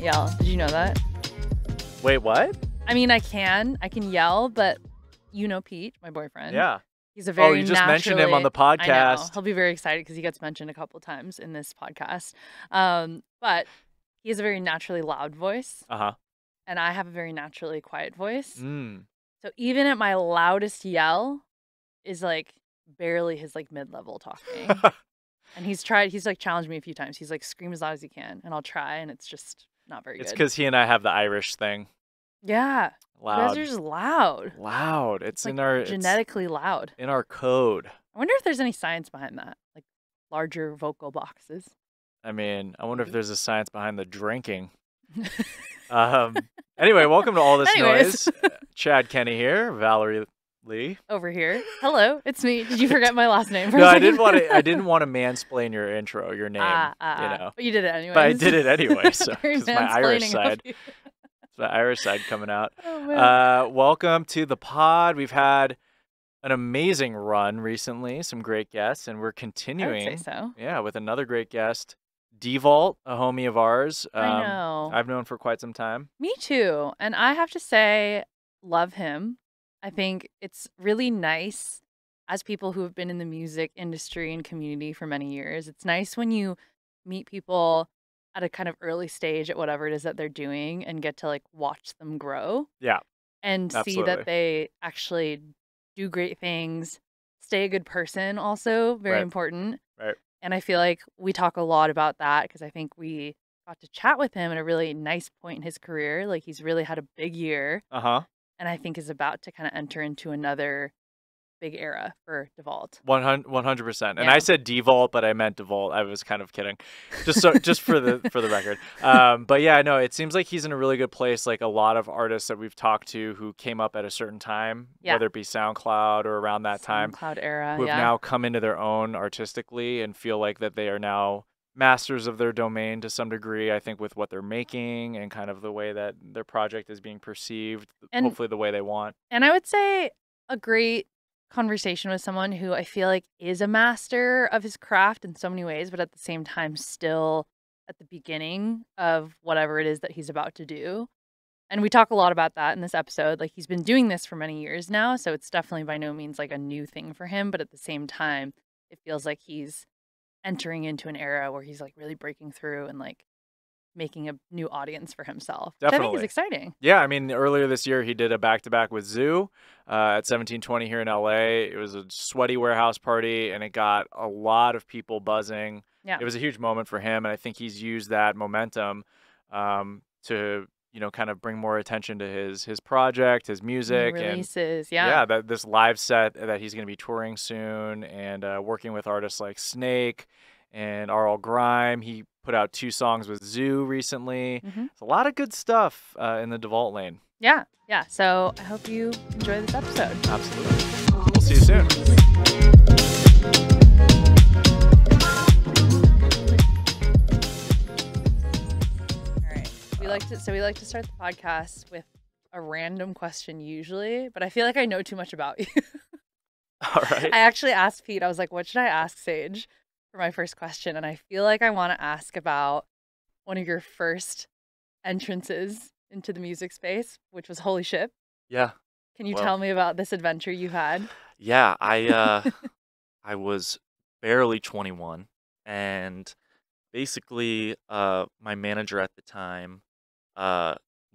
can't yell. Did you know that? Wait, what? I mean, I can yell, but you know Pete, my boyfriend. Yeah. He's a very you just mentioned him on the podcast. I know. He'll be very excited because he gets mentioned a couple times in this podcast. But he has a very naturally loud voice. Uh-huh. And I have a very naturally quiet voice. Mm. So even at my loudest yell is like barely his like mid-level talking. And he's like challenged me a few times. He's like, scream as loud as you can, and I'll try, and it's just not very good. It's because he and I have the Irish thing. Yeah. Loud. You guys are just loud. Loud. It's like in our genetically loud. In our code. I wonder if there's any science behind that, like larger vocal boxes. I mean, I wonder if there's a science behind the drinking. Anyway, welcome to All This Noise. Chad Kenny here, Valerie Lee over here. Hello, it's me. Did you forget my last name? No, I didn't want to mansplain your intro, your name. You know, but you did it anyway. But I did it anyway, so it's my Irish side. It's my Irish side coming out. Oh, welcome to the pod. We've had an amazing run recently, some great guests, and we're continuing. I would say so. Yeah, with another great guest. Devault, a homie of ours. I know. I've known for quite some time. Me too. And I have to say, love him. I think it's really nice as people who have been in the music industry and community for many years. It's nice when you meet people at a kind of early stage at whatever it is that they're doing and get to like watch them grow. Yeah. And absolutely. See that they actually do great things, stay a good person also, very important. Right. And I feel like we talk a lot about that because I think we got to chat with him at a really nice point in his career. Like he's really had a big year. Uh-huh. And I think is about to kind of enter into another big era for Devault. 100%. And Yeah. I said Devault, but I meant Devault. I was kind of kidding. Just for the record. But yeah, no, it seems like he's in a really good place. Like a lot of artists that we've talked to who came up at a certain time, whether it be SoundCloud or around that time, SoundCloud era, who have now come into their own artistically and feel like that they are now masters of their domain to some degree, I think, with what they're making and kind of the way that their project is being perceived, and hopefully the way they want. And I would say a great conversation with someone who I feel like is a master of his craft in so many ways, but at the same time still at the beginning of whatever it is that he's about to do. And we talk a lot about that in this episode. Like he's been doing this for many years now, so it's definitely by no means like a new thing for him, but at the same time, it feels like he's entering into an era where he's like really breaking through and like making a new audience for himself. Definitely. Which I think is exciting. Yeah, I mean, earlier this year he did a back-to-back with Zhu at 1720 here in LA. It was a sweaty warehouse party, and it got a lot of people buzzing. Yeah. It was a huge moment for him, and I think he's used that momentum to, you know, kind of bring more attention to his project, his music. New releases, and, yeah, this live set that he's going to be touring soon and working with artists like Snake and RL Grime. He put out 2 songs with Zhu recently. It's a lot of good stuff in the Devault lane. Yeah. So I hope you enjoy this episode. Absolutely. We'll see you soon. All right. We like to start the podcast with a random question usually, but I feel like I know too much about you. All right. I actually asked Pete, I was like, what should I ask Sage for my first question? And I feel like I want to ask about one of your first entrances into the music space, which was Holy Ship. Yeah. Can you tell me about this adventure you had? Yeah, I was barely 21, and basically my manager at the time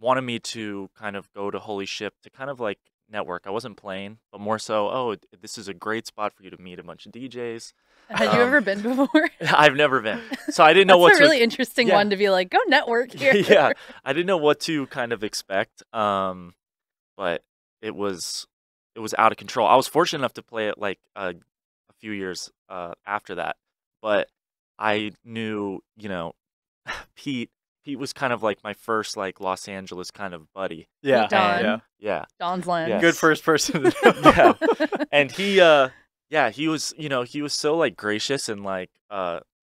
wanted me to kind of go to Holy Ship to kind of like network. I wasn't playing, but more so, oh, this is a great spot for you to meet a bunch of DJs. Had you ever been before? I've never been. So I didn't know what to... That's a really interesting one to be like, go network here. Yeah, I didn't know what to kind of expect, but it was out of control. I was fortunate enough to play it like a few years after that, but I knew, you know, Pete was kind of like my first like Los Angeles kind of buddy. Yeah. Don. Yeah. Don's Land. Yes. Good first person to know. Yeah. And he was, you know, he was so like gracious and like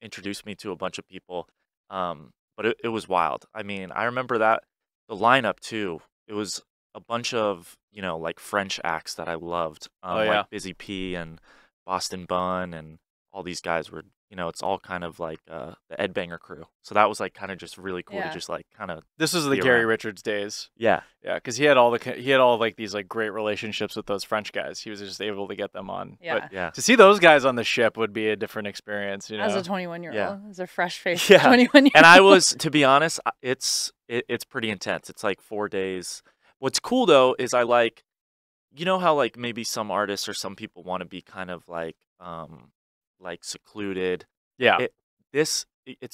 introduced me to a bunch of people. But it was wild. I mean, I remember that the lineup too. It was a bunch of, you know, like French acts that I loved. Like Busy P and Boston Bun and all these guys were, it's all kind of like the Ed Banger crew. So that was like kind of just really cool to just like kind of. This was the Gary Richards days. Yeah, yeah, because he had all like these like great relationships with those French guys. He was just able to get them on. Yeah, but to see those guys on the ship would be a different experience. As a 21-year-old, as a fresh faced 21-year-old. And I was, to be honest, it's pretty intense. It's like 4 days. What's cool though is I like, how like maybe some artists or some people want to be kind of like secluded. Yeah. It's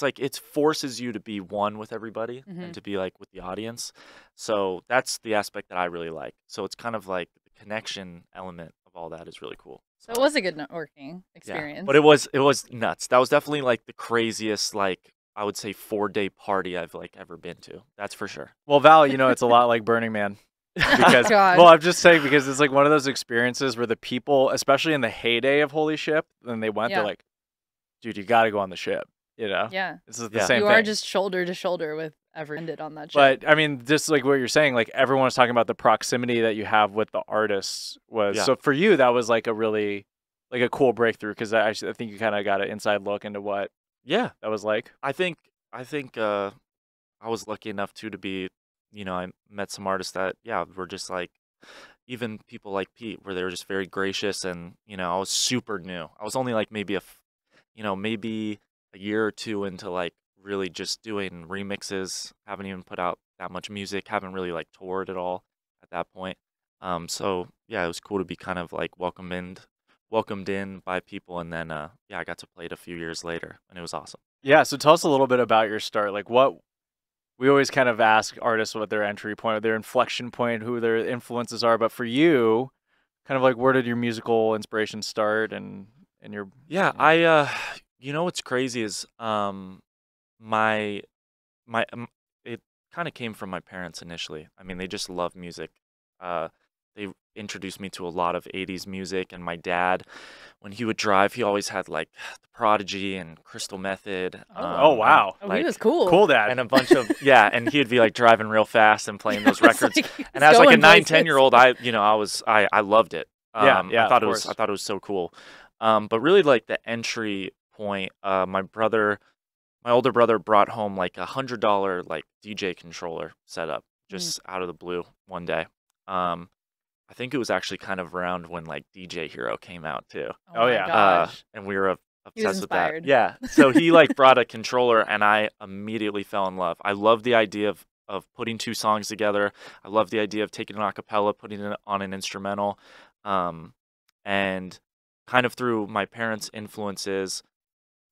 like it forces you to be one with everybody and to be like with the audience. So that's the aspect that I really like. So it's kind of like the connection element of all that is really cool. So it was a good networking experience. Yeah, but it was nuts. That was definitely like the craziest, like I would say 4-day party I've like ever been to. That's for sure. Well, Val, it's a lot like Burning Man. Because well, I'm just saying because it's like one of those experiences where the people, especially in the heyday of Holy Ship, when they went, they're like, dude, you got to go on the ship. Yeah. This is the same thing. You are just shoulder to shoulder with everyone on that ship. But I mean, just like what you're saying, like everyone was talking about the proximity that you have with the artists so for you, that was like a really like a cool breakthrough because I think you kind of got an inside look into what that was like. I think I was lucky enough too to be, I met some artists that were just like, even people like Pete, where they were just very gracious and I was super new. I was only like maybe maybe a year or two into like really just doing remixes. Haven't even put out that much music. Haven't really like toured at all at that point. So yeah, it was cool to be kind of like welcomed in by people, and then I got to play it a few years later, and it was awesome. Yeah, so tell us a little bit about your start. Like what we always kind of ask artists what their entry point, their inflection point, who their influences are, but for you, kind of like where did your musical inspiration start and your what's crazy is it kind of came from my parents initially. I mean, they just love music. They introduced me to a lot of 80s music, and my dad, when he would drive, he always had like The Prodigy and Crystal Method. Oh wow. He was cool. Cool dad. And a bunch of and he'd be like driving real fast and playing those records. And as like a 9-10-year-old, I loved it. I thought it was so cool. But really like the entry point, my older brother brought home like $100 like DJ controller setup just out of the blue one day. I think it was actually kind of around when like DJ Hero came out too. Oh yeah. And we were obsessed with that. Yeah. So he like brought a controller and I immediately fell in love. I love the idea of putting two songs together. I love the idea of taking an acapella, putting it on an instrumental. And kind of through my parents' influences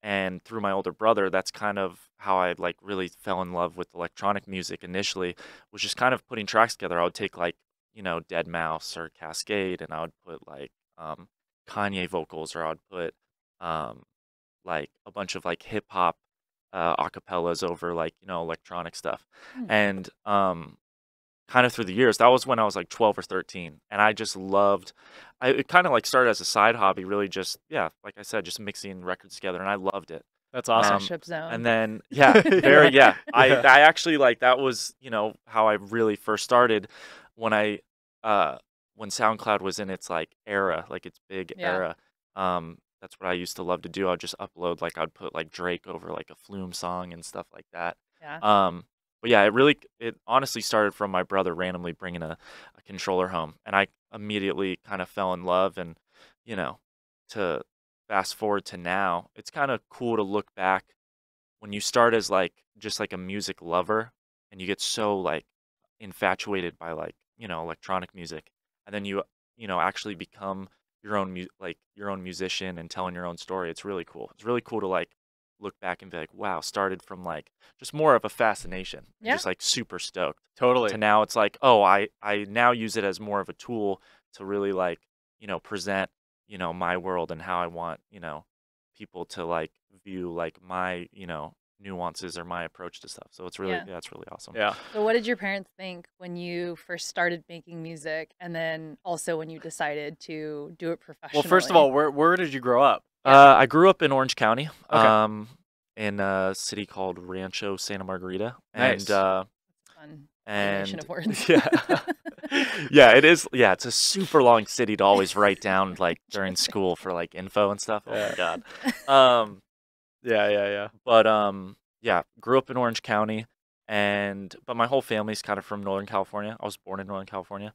and through my older brother, that's kind of how I like really fell in love with electronic music initially, was just kind of putting tracks together. I would take like, Dead Mouse or Cascade, and I would put like Kanye vocals, or I would put like a bunch of like hip hop acapellas over like, electronic stuff. And kind of through the years, that was when I was like 12 or 13, and I just loved. It kind of like started as a side hobby, really just like I said, just mixing records together, and I loved it. That's awesome. Ship zone. And then I actually like that was how I really first started when when SoundCloud was in its like era, like its big era. That's what I used to love to do. I'd just upload, like I'd put like Drake over like a Flume song and stuff like that. But yeah, it honestly started from my brother randomly bringing a controller home, and I immediately kind of fell in love. And to fast forward to now, it's kind of cool to look back when you start as like just like a music lover, and you get so like infatuated by like electronic music, and then you actually become your own musician and telling your own story. It's really cool. It's really cool to like look back and be like, wow, started from like just more of a fascination, just like super stoked, totally, to now it's like, oh, I now use it as more of a tool to really like present my world and how I want people to like view like my nuances or my approach to stuff. So it's really it's really awesome. Yeah. So what did your parents think when you first started making music, and then also when you decided to do it professionally? Well, first of all, where did you grow up? I grew up in Orange County, Okay. in a city called Rancho Santa Margarita. Nice. And Fun and combination of words. yeah, it is. Yeah, it's a super long city to always write down like during school for like info and stuff. Oh my God. Yeah. But yeah, grew up in Orange County, but my whole family's kind of from Northern California. I was born in Northern California.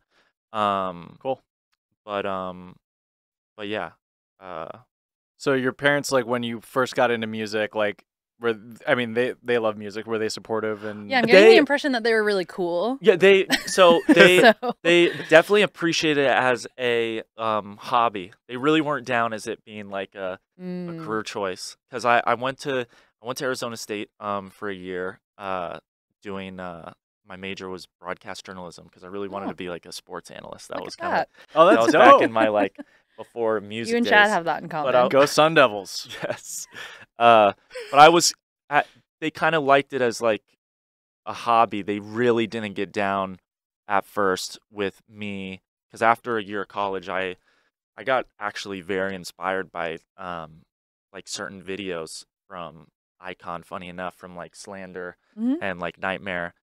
Cool. But yeah. So your parents, like, when you first got into music, like, I mean, they love music. Were they supportive? And yeah, I'm getting the impression that they were really cool. Yeah, they definitely appreciate it as a hobby. They really weren't down as it being like a career choice. Because I went to Arizona State for a year doing my major was broadcast journalism because I really wanted to be like a sports analyst. That was kind of that's that was dope. back in my like before music You and days. Chad have that in common. Go Sun Devils. Yes. But I was they kind of liked it as like a hobby. They really didn't get down at first with me because after a year of college, I got actually very inspired by like certain videos from Icon. Funny enough, from like Slander and like Nightmare,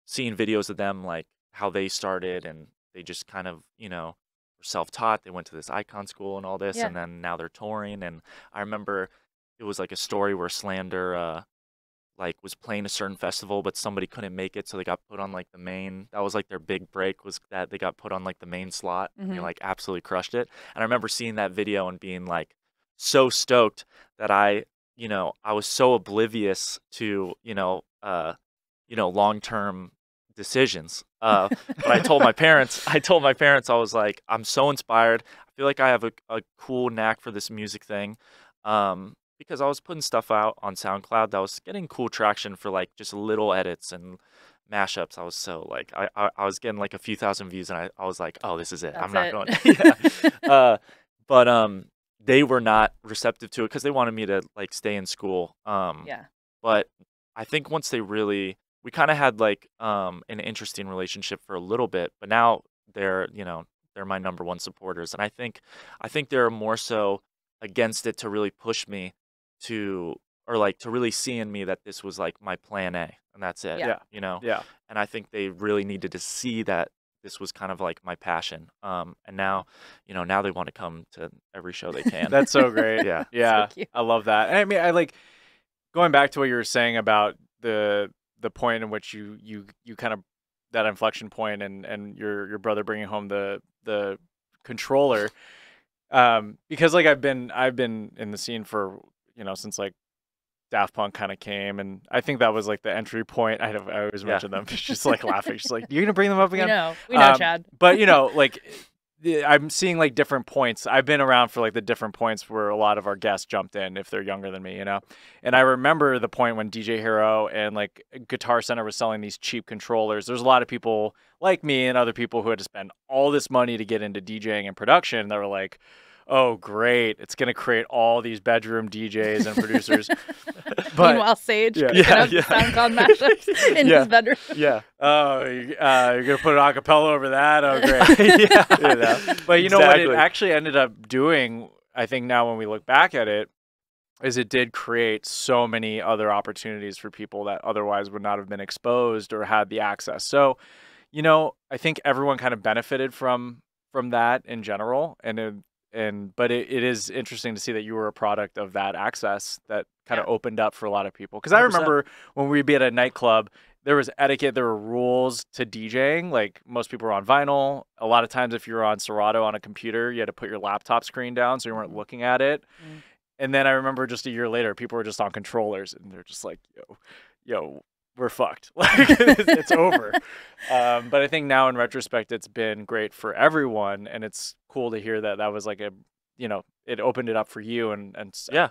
seeing videos of them like how they started and they just kind of were self-taught. They went to this Icon school and all this, and then now they're touring. And I remember it was like a story where Slander like was playing a certain festival, but somebody couldn't make it, so they got put on like the main. That was like their big break, was that they got put on like the main slot, and they like absolutely crushed it. And I remember seeing that video and being like so stoked that I was so oblivious to long-term decisions. But I told my parents, I was like, I'm so inspired. I feel like I have a cool knack for this music thing. Because I was putting stuff out on SoundCloud that was getting cool traction for like just little edits and mashups. I was so like, I was getting like a few thousand views, and I was like, oh, this is it. I'm not going. But they were not receptive to it because they wanted me to like stay in school. But I think once we kind of had like an interesting relationship for a little bit, but now they're my number one supporters, and I think they're more so against it to really push me to really see in me that this was like my plan A and that's it. And I think they really needed to see that this was kind of like my passion. And now they want to come to every show they can. That's so great. Yeah. So I love that. And I mean, I like going back to what you were saying about the point in which you kind of, that inflection point, and your brother bringing home the controller. Because like I've been in the scene for since like Daft Punk kind of came, and I think that was like the entry point. I always mention them. She's just like laughing. She's like, "You're gonna bring them up again?" We know, Chad. But like I'm seeing like different points. I've been around for like the different points where a lot of our guests jumped in if they're younger than me, And I remember the point when DJ Hero and like Guitar Center was selling these cheap controllers. There's a lot of people like me and other people who had to spend all this money to get into DJing and production that were like, oh, great, it's going to create all these bedroom DJs and producers. But meanwhile, Sage cooking up SoundCloud mashups in his bedroom. Oh, you're going to put an acapella over that? Oh, great. But you know what it actually ended up doing, I think now when we look back at it, is it did create so many other opportunities for people that otherwise would not have been exposed or had the access. So, I think everyone kind of benefited from that in general. But it is interesting to see that you were a product of that access that kind of opened up for a lot of people. Because I remember when we'd be at a nightclub, there was etiquette, there were rules to DJing. Like most people were on vinyl. A lot of times if you were on Serato on a computer, you had to put your laptop screen down so you weren't looking at it. And then I remember just a year later, people were just on controllers and they're just like, yo, we're fucked. Like it's over. But I think now in retrospect, it's been great for everyone, and it's cool to hear that was like it opened it up for you and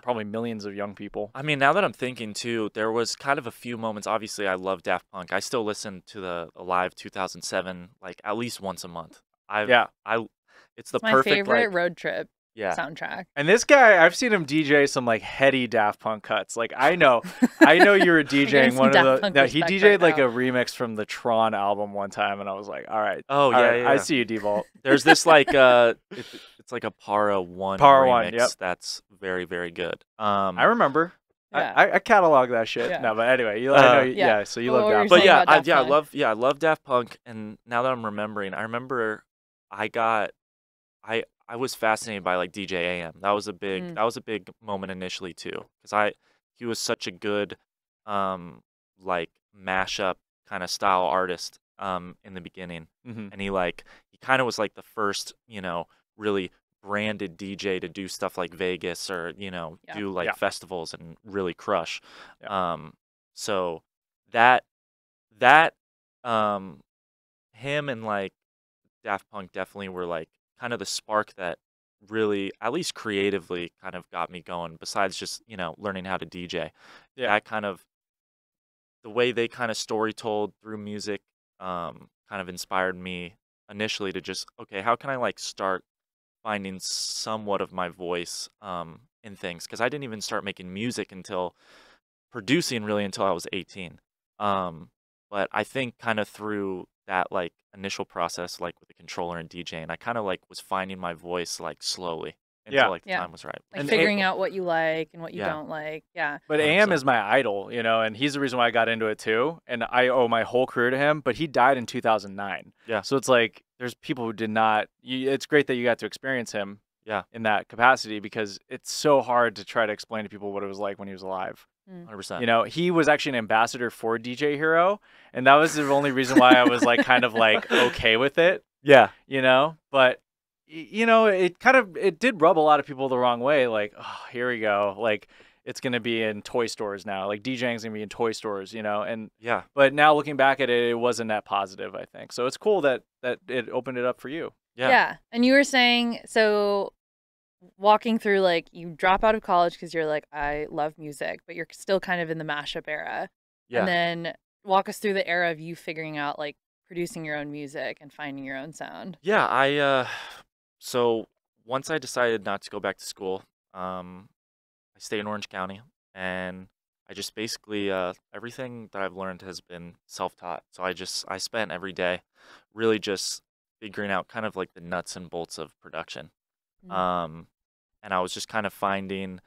probably millions of young people. I mean, now that I'm thinking too, there was kind of a few moments. Obviously, I love Daft Punk. I still listen to the Alive 2007 like at least once a month. It's the my perfect favorite road trip. Yeah. Soundtrack. And this guy, I've seen him DJ some like heady Daft Punk cuts. Like I know you were DJing one of the. No, he DJ'd like a remix from the Tron album one time, and I was like, all right. Oh yeah. I see you, Devault. There's this like it's like a Para One remix that's very, very good. I remember. Yeah. I catalog that shit. Yeah. No, but anyway, so you love Daft Punk. But I love Daft Punk, and now that I'm remembering, I remember I I was fascinated by like DJ AM. That was a big moment initially too, because he was such a good like mashup kind of style artist in the beginning, and he kind of was like the first really branded DJ to do stuff like Vegas or do like festivals and really crush. So that him and like Daft Punk definitely were like kind of the spark that really, at least creatively, kind of got me going. Besides just learning how to DJ, that kind of the way they kind of story told through music, kind of inspired me initially to just okay, how can I like start finding somewhat of my voice in things, because I didn't even start making music until producing really until I was 18. But I think kind of through that like initial process, like with the controller and DJing, I kind of like was finding my voice like slowly until like the time was right. Like figuring out what you like and what you don't like. Yeah. But 100%. AM is my idol, and he's the reason why I got into it too. And I owe my whole career to him, but he died in 2009. Yeah. So it's like there's people who did not. It's great that you got to experience him. Yeah. In that capacity, because it's so hard to try to explain to people what it was like when he was alive. 100%. He was actually an ambassador for DJ Hero, and that was the only reason why I was like kind of like okay with it. Yeah. But it did rub a lot of people the wrong way. Like, oh, here we go. Like, it's gonna be in toy stores now. Like DJing's gonna be in toy stores, and yeah. But now looking back at it, it wasn't that positive, I think. So it's cool that it opened it up for you. Yeah. And you were saying, so walking through, like, you drop out of college because you're like, I love music, but you're still kind of in the mashup era. Yeah. And then walk us through the era of you figuring out, like, producing your own music and finding your own sound. Yeah, so once I decided not to go back to school, I stay in Orange County, and I just basically, everything that I've learned has been self-taught. So I spent every day really just figuring out kind of like the nuts and bolts of production. And I was just kind of finding,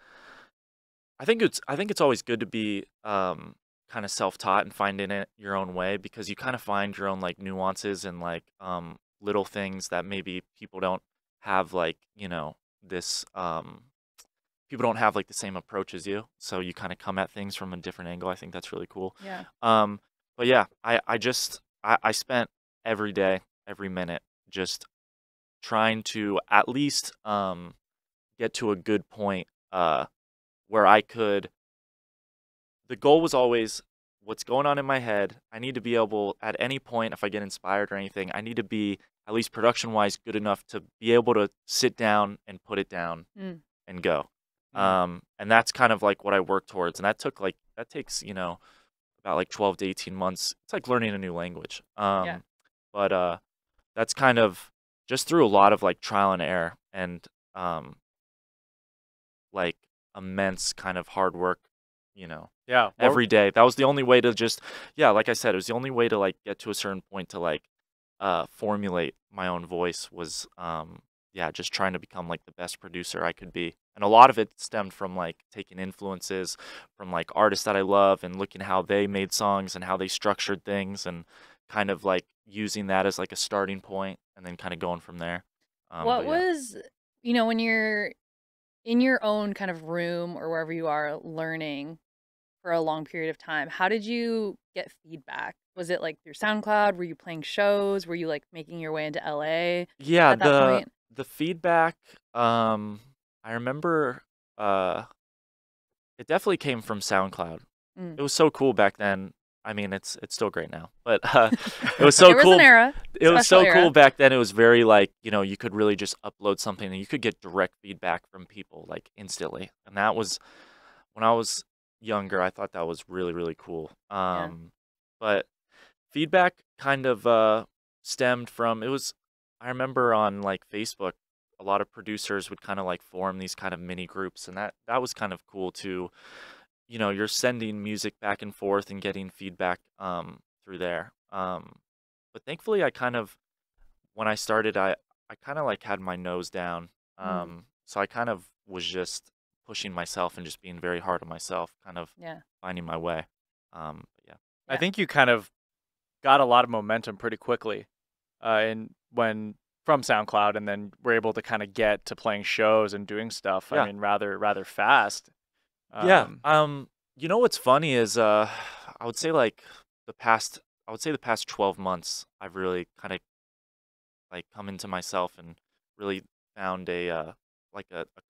I think it's always good to be kind of self-taught and finding it your own way, because you kind of find your own like nuances and like little things that maybe people don't have, like this people don't have like the same approach as you, so you kind of come at things from a different angle. I think that's really cool. Yeah. But yeah, I spent every day, every minute, just trying to at least get to a good point where I could. The goal was always what's going on in my head. I need to be able, at any point, if I get inspired or anything, I need to be at least production-wise good enough to be able to sit down and put it down and go. And that's kind of like what I work towards, and that takes about like 12 to 18 months. It's like learning a new language. But that's kind of just through a lot of like trial and error and like immense kind of hard work, every day. That was the only way to just, like I said, it was the only way to like get to a certain point to like formulate my own voice was just trying to become like the best producer I could be. And a lot of it stemmed from like taking influences from like artists that I love and looking how they made songs and how they structured things, and kind of like using that as like a starting point and then kind of going from there. What was, when you're in your own kind of room or wherever you are learning for a long period of time, how did you get feedback? Was it like through SoundCloud? Were you playing shows? Were you like making your way into LA? Yeah, at that point? The feedback, I remember it definitely came from SoundCloud. It was so cool back then. I mean, it's still great now, but it was so there was cool. An era, it was so era. cool back then. It was very like, you could really just upload something and you could get direct feedback from people like instantly. And that was when I was younger. I thought that was really, really cool. But feedback kind of stemmed from, I remember on like Facebook, a lot of producers would kind of like form these kind of mini groups, and that was kind of cool too. You're sending music back and forth and getting feedback through there. But thankfully, when I started, I kind of like had my nose down. So I kind of was just pushing myself and just being very hard on myself, kind of finding my way. I think you kind of got a lot of momentum pretty quickly. And when from SoundCloud, and then we're able to kind of get to playing shows and doing stuff. I Yeah. mean, rather fast. Yeah. You know what's funny is I would say like the past 12 months I've really kind of like come into myself and really found a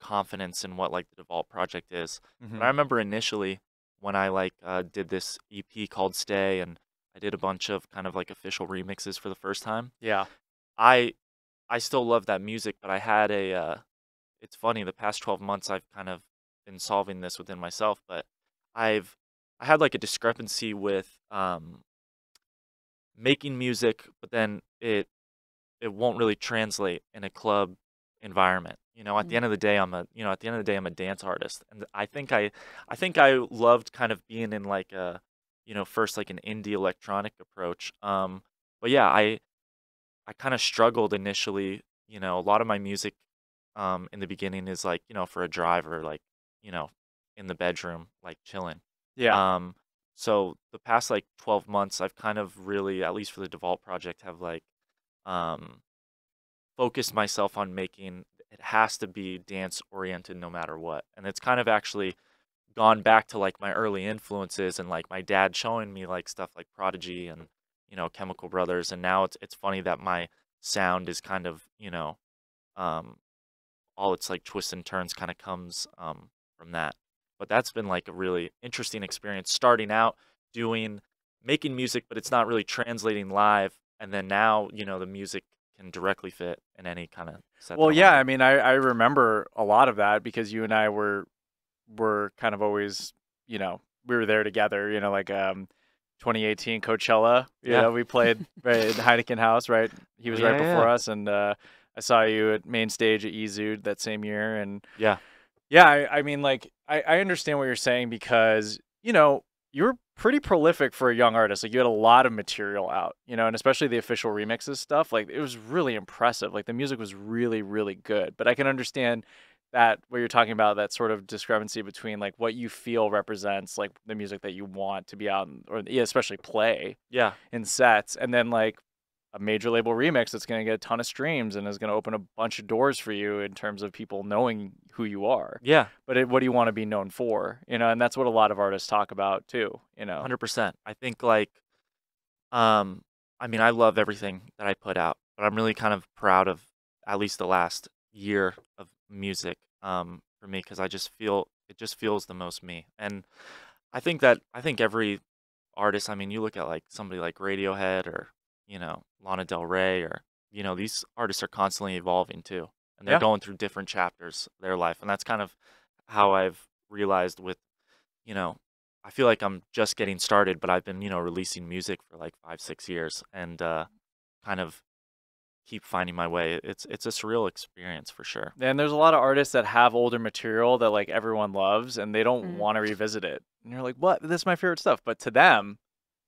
confidence in what like the Devault project is. But I Hmm. remember initially when I like did this EP called Stay, and I did a bunch of kind of like official remixes for the first time. Yeah. I I still love that music, but I had it's funny, the past 12 months I've kind of been solving this within myself, but I've I had like a discrepancy with making music, but then it won't really translate in a club environment. You know, at the Mm. end of the day, at the end of the day, I'm a dance artist, and I think I loved kind of being in like a, first like an indie electronic approach. But yeah, I kind of struggled initially. You know, a lot of my music, in the beginning is like, for a drive or like, you know, in the bedroom, like chilling. Yeah. Um, so the past like 12 months, I've kind of really, at least for the Devault project, have like, um, focused myself on making it has to be dance oriented no matter what. And it's kind of actually gone back to like my early influences and like my dad showing me like stuff like Prodigy and Chemical Brothers, and now it's funny that my sound is kind of, um all its like twists and turns kind of comes from that. But that's been like a really interesting experience starting out doing making music, but it's not really translating live, and then now, the music can directly fit in any kind of set that Well, I want yeah. to I do. mean, I remember a lot of that because you and I were kind of always, we were there together. 2018 Coachella. Yeah. We played right at Heineken House. Right, he Oh was yeah, right yeah. before us, and I saw you at main stage at Ezud that same year, and Yeah. yeah, I mean, like, I understand what you're saying because, you were pretty prolific for a young artist. Like, you had a lot of material out, and especially the official remixes stuff. Like, it was really impressive. Like, the music was really, really good. But I can understand that what you're talking about, that sort of discrepancy between, like, what you feel represents, like, the music that you want to be out, or yeah, especially play Yeah. in sets, and then, like, a major label remix that's going to get a ton of streams and is going to open a bunch of doors for you in terms of people knowing who you are. Yeah. But what do you want to be known for? And that's what a lot of artists talk about too. 100%. I think like um I mean, I love everything that I put out, but I'm really kind of proud of at least the last year of music for me, cuz it just feels the most me. And I think every artist, I mean, you look at like somebody like Radiohead or, Lana Del Rey, or, these artists are constantly evolving too. And they're Yeah. going through different chapters of their life. And that's kind of how I've realized with, you know, I feel like I'm just getting started, but I've been, releasing music for like 5, 6 years, and kind of keep finding my way. It's a surreal experience for sure. And there's a lot of artists that have older material that like everyone loves and they don't Mm. want to revisit it. And you're like, what? This is my favorite stuff. But to them,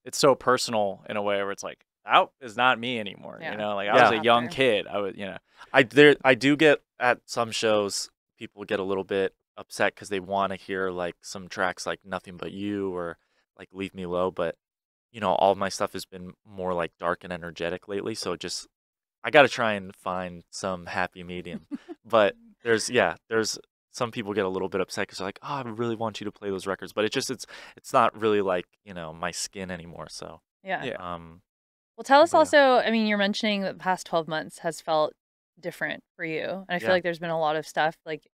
it's so personal in a way where it's like, that is not me anymore. Yeah. Like I was Yeah. a young kid. I do get at some shows, people get a little bit upset because they want to hear like some tracks like Nothing But You or like Leave Me Low, but all of my stuff has been more like dark and energetic lately, so I got to try and find some happy medium. But there's some people get a little bit upset because they're like, oh, I really want you to play those records, but it's not really like, my skin anymore. So Yeah. Yeah. Well, tell us But yeah. also, I mean, you're mentioning that the past 12 months has felt different for you. And I feel Yeah. like there's been a lot of stuff, like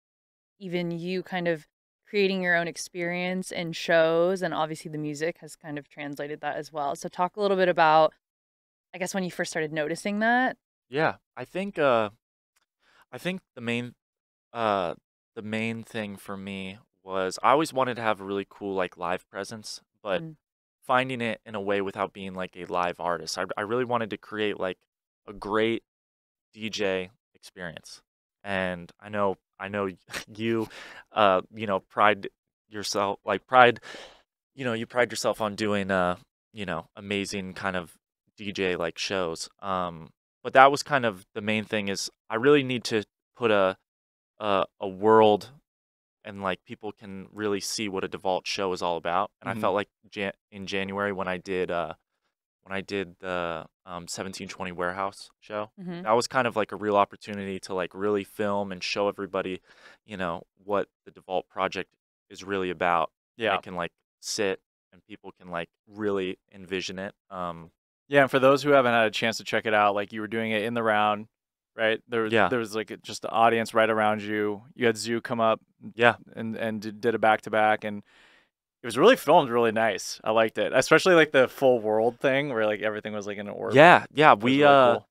even you kind of creating your own experience in shows, and obviously the music has kind of translated that as well. So talk a little bit about, I guess, when you first started noticing that. Yeah, I think uh the main thing for me was I always wanted to have a really cool like live presence, but Mm. finding it in a way without being like a live artist. I really wanted to create like a great DJ experience. And I know you pride yourself like pride you pride yourself on doing amazing kind of DJ like shows. But that was kind of the main thing is I really need to put a world, and like people can really see what a Devault show is all about. And I Mhm. felt like in January when I did when I did the 1720 warehouse show. Mhm. That was kind of like a real opportunity to like really film and show everybody, what the Devault project is really about. And Yeah. it can like sit and people can like really envision it. Yeah, and for those who haven't had a chance to check it out, like you were doing it in the round, right? Yeah. There was like just the audience right around you. You had Zhu come up Yeah. and did a back to back, and it was really filmed really nice. I liked it, especially like the full world thing where like everything was like in an orb. Yeah. Yeah. It was really cool.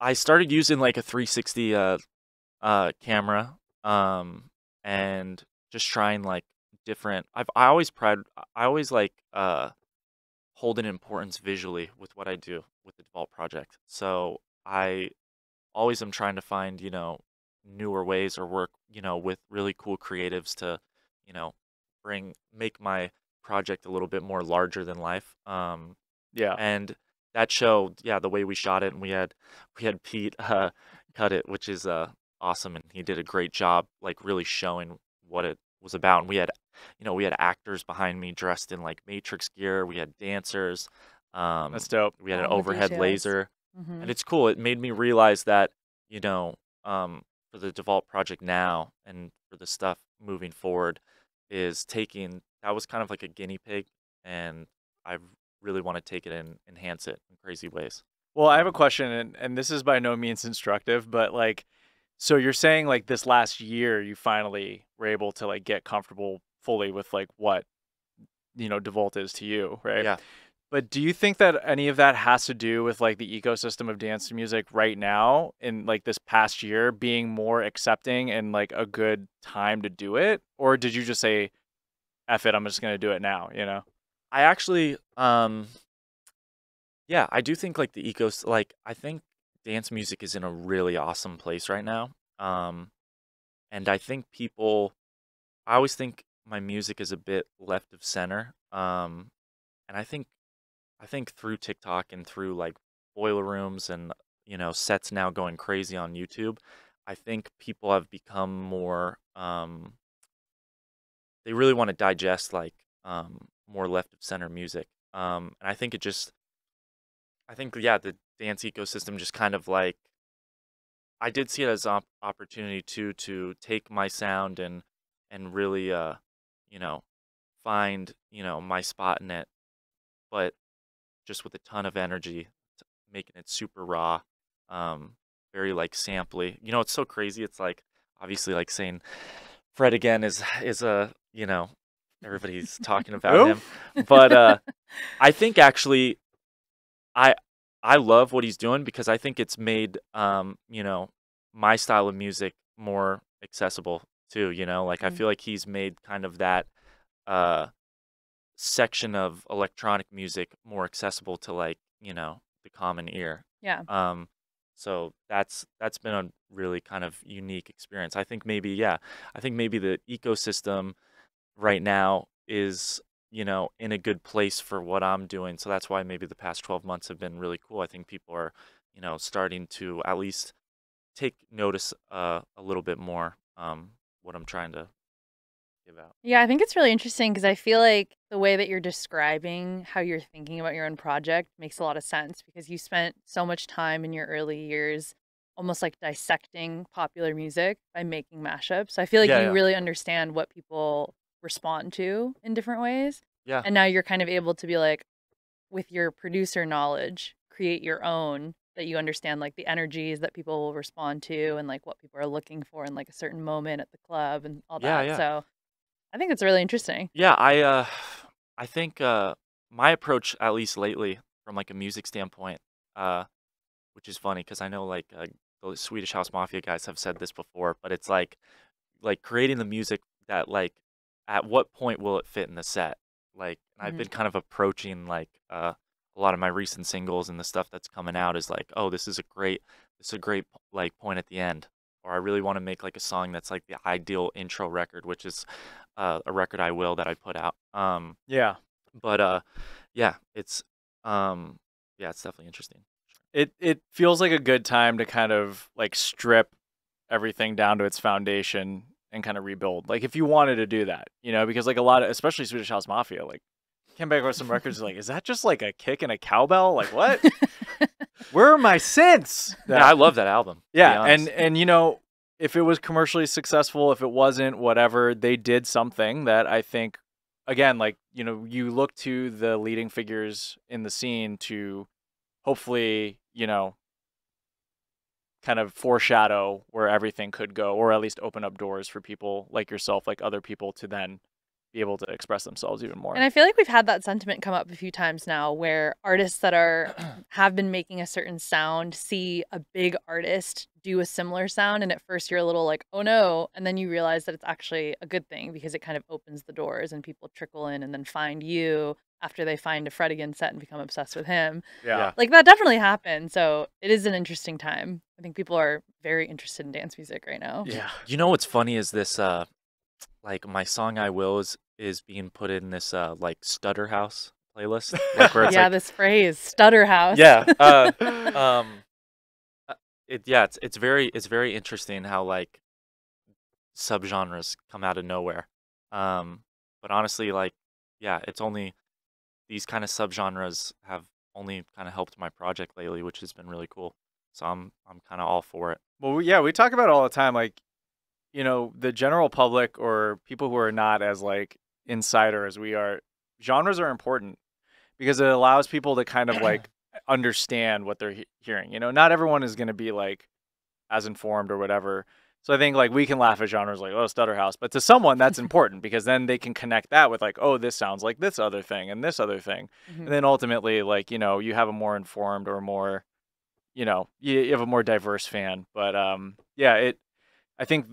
I started using like a 360 camera and just trying like different I always like hold an importance visually with what I do with the Devault project. So I always am trying to find, newer ways or work, with really cool creatives to, you know, make my project a little bit more larger than life. Yeah. And that show, yeah, the way we shot it, and we had Pete cut it, which is awesome, and he did a great job, like really showing what it was about. And we had actors behind me dressed in like Matrix gear. We had dancers. That's dope. We had an All the overhead details. laser, Mhm. and it's cool. It made me realize that for the Devault project now and for the stuff moving forward, is taking that was kind of like a guinea pig, and I really want to take it and enhance it in crazy ways. Well, I have a question, and this is by no means instructive, but like, so you're saying like this last year you finally were able to like get comfortable fully with like what Devault is to you, right? Yeah. But do you think that any of that has to do with like the ecosystem of dance music right now in like this past year being more accepting and like a good time to do it? Or did you just say, F it, I'm just going to do it now, I actually, yeah, I do think like I think dance music is in a really awesome place right now. And I think I always think my music is a bit left of center. And I think through TikTok and through like boiler rooms and sets now going crazy on YouTube, I think people have become more they really want to digest like more left of center music. And I think yeah, the dance ecosystem just kind of like I did see it as an opportunity to take my sound and really you know find my spot in it, but just with a ton of energy, making it super raw, um, very like samply. It's so crazy. It's like obviously like saying Fred again is a everybody's talking about him, Oof. but I think actually I I love what he's doing because I think it's made my style of music more accessible too. Like I Mhm. feel like he's made kind of that uh section of electronic music more accessible to like the common ear. Yeah. um so that's been a really kind of unique experience. I think maybe the ecosystem right now is in a good place for what I'm doing, so that's why maybe the past 12 months have been really cool. I think people are starting to at least take notice a little bit more what I'm trying to give out. Yeah, I think it's really interesting because I feel like the way that you're describing how you're thinking about your own project makes a lot of sense because you spent so much time in your early years almost like dissecting popular music by making mashups. So I feel like Yeah, you yeah, really understand what people respond to in different ways. yeah, And now you're kind of able to be like, with your producer knowledge, create your own that you understand like the energies that people will respond to and like what people are looking for in like a certain moment at the club and all yeah, that. yeah. So I think it's really interesting. Yeah, I think my approach, at least lately, from like a music standpoint, uh, which is funny because I know like the Swedish House Mafia guys have said this before, but it's like creating the music that like at what point will it fit in the set? Like, and I've Mhm. been kind of approaching like a lot of my recent singles and the stuff that's coming out is like, oh, this is a great like point at the end, or I really want to make like a song that's like the ideal intro record, which is a record I will that I put out. Yeah. But yeah, it's definitely interesting. It feels like a good time to kind of like strip everything down to its foundation and kind of rebuild. Like if you wanted to do that, because like a lot of, especially Swedish House Mafia, like came back with some records like, is that just like a kick and a cowbell? Like what? Where are my synths? Yeah, I love that album. Yeah, and you know, if it was commercially successful, if it wasn't, whatever, they did something that I think, again, like, you know, you look to the leading figures in the scene to hopefully, you know, kind of foreshadow where everything could go, or at least open up doors for people like yourself, like other people, to then be able to express themselves even more. And I feel like we've had that sentiment come up a few times now, where artists that have been making a certain sound see a big artist do a similar sound, and at first you're a little like, oh no, and then you realize that it's actually a good thing because it kind of opens the doors and people trickle in and then find you after they find a Fred again set and become obsessed with him. Yeah. Like that definitely happened. So it is an interesting time. I think people are very interested in dance music right now. Yeah. You know what's funny is this like my song I Will is being put in this like Stutter House playlist. Like where it's yeah, like, this phrase, Stutter House. Yeah. It's very interesting how like subgenres come out of nowhere. But honestly, like, yeah, it's only these kind of subgenres have only kind of helped my project lately, which has been really cool. So I'm kind of all for it. Well, yeah, we talk about it all the time, like, you know, the general public or people who are not as like insider as we are, genres are important because it allows people to kind of like understand what they're hearing. You know, not everyone is going to be like as informed or whatever. So I think like we can laugh at genres like, oh, Stutter House, but to someone that's important because then they can connect that with like, oh, this sounds like this other thing and this other thing. Mm-hmm. And then ultimately, like, you know, you have a more informed or more, you know, you have a more diverse fan. But yeah, I think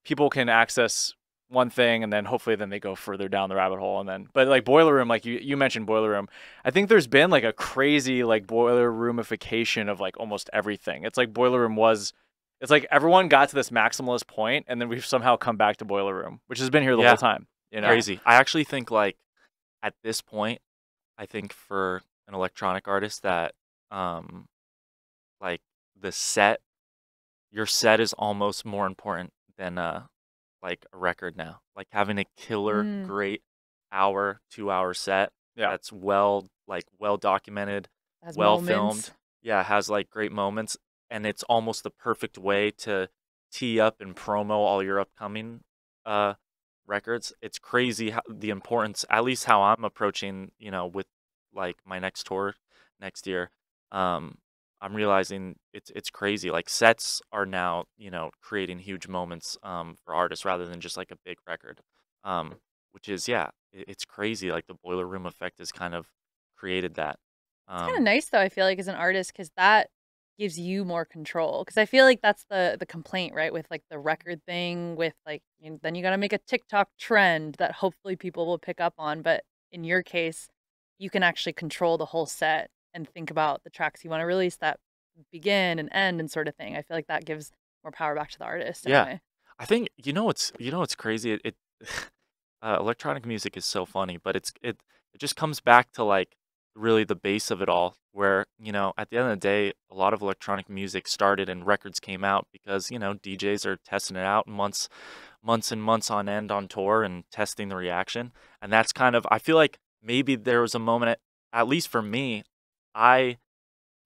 people can access one thing and then hopefully then they go further down the rabbit hole. And then, but like Boiler Room, like you mentioned Boiler Room, I think there's been like a crazy like Boiler Roomification of like almost everything. It's like Boiler Room it's like everyone got to this maximalist point and then we've somehow come back to Boiler Room, which has been here the whole time. You know? Crazy. I actually think like at this point, I think for an electronic artist that like your set is almost more important than like a record now. Like having a killer great 2-hour set that's well documented, well filmed. Yeah, has like great moments, and it's almost the perfect way to tee up and promo all your upcoming records. It's crazy how the importance, at least how I'm approaching, you know, with like my next tour next year. I'm realizing it's crazy. Like sets are now, you know, creating huge moments for artists rather than just like a big record. Which is it's crazy. Like the Boiler Room effect has kind of created that. It's kind of nice though, I feel like, as an artist, because that gives you more control. Because I feel like that's the complaint, right, with like the record thing, with like then you got to make a TikTok trend that hopefully people will pick up on. But in your case, you can actually control the whole set and think about the tracks you want to release that begin and end and sort of thing. I feel like that gives more power back to the artist. Yeah, I think you know what's crazy. It electronic music is so funny, but it just comes back to like really the base of it all, where, you know, at the end of the day, a lot of electronic music started and records came out because, you know, DJs are testing it out months and months on end on tour and testing the reaction. And that's kind of, I feel like maybe there was a moment, at least for me, I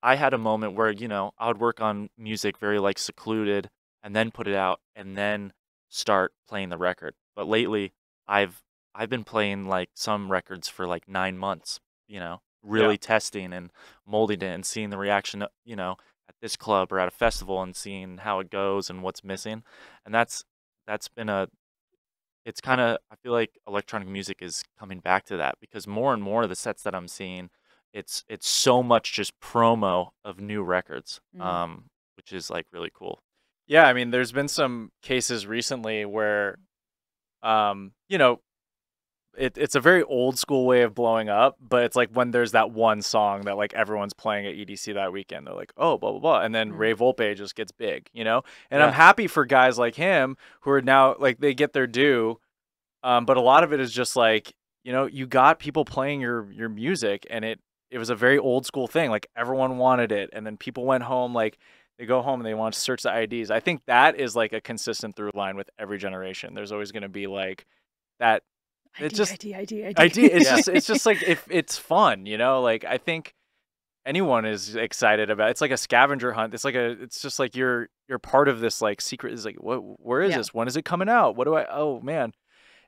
had a moment where, you know, I would work on music very like secluded and then put it out and then start playing the record. But lately I've been playing like some records for like 9 months, you know, really testing and molding it and seeing the reaction, you know, at this club or at a festival and seeing how it goes and what's missing. And that's been it's kind of, I feel like electronic music is coming back to that because more and more of the sets that I'm seeing, it's so much just promo of new records, which is like really cool. Yeah, I mean, there's been some cases recently where, you know, it's a very old school way of blowing up, but it's like when there's that one song that like everyone's playing at EDC that weekend, they're like, oh, blah, blah, blah. And then Ray Volpe just gets big, you know? And I'm happy for guys like him who are now like, they get their due. But a lot of it is just like, you know, you got people playing your music and it was a very old school thing. Like everyone wanted it. And then people went home, like they go home and they want to search the IDs. I think that is like a consistent through line with every generation. There's always going to be like that It's just ID. It's Yeah. it's just like if it's fun, you know. Like I think anyone is excited about. It's like a scavenger hunt. It's just like you're part of this like secret. Is like where is Yeah. this? When is it coming out? What do I? Oh man.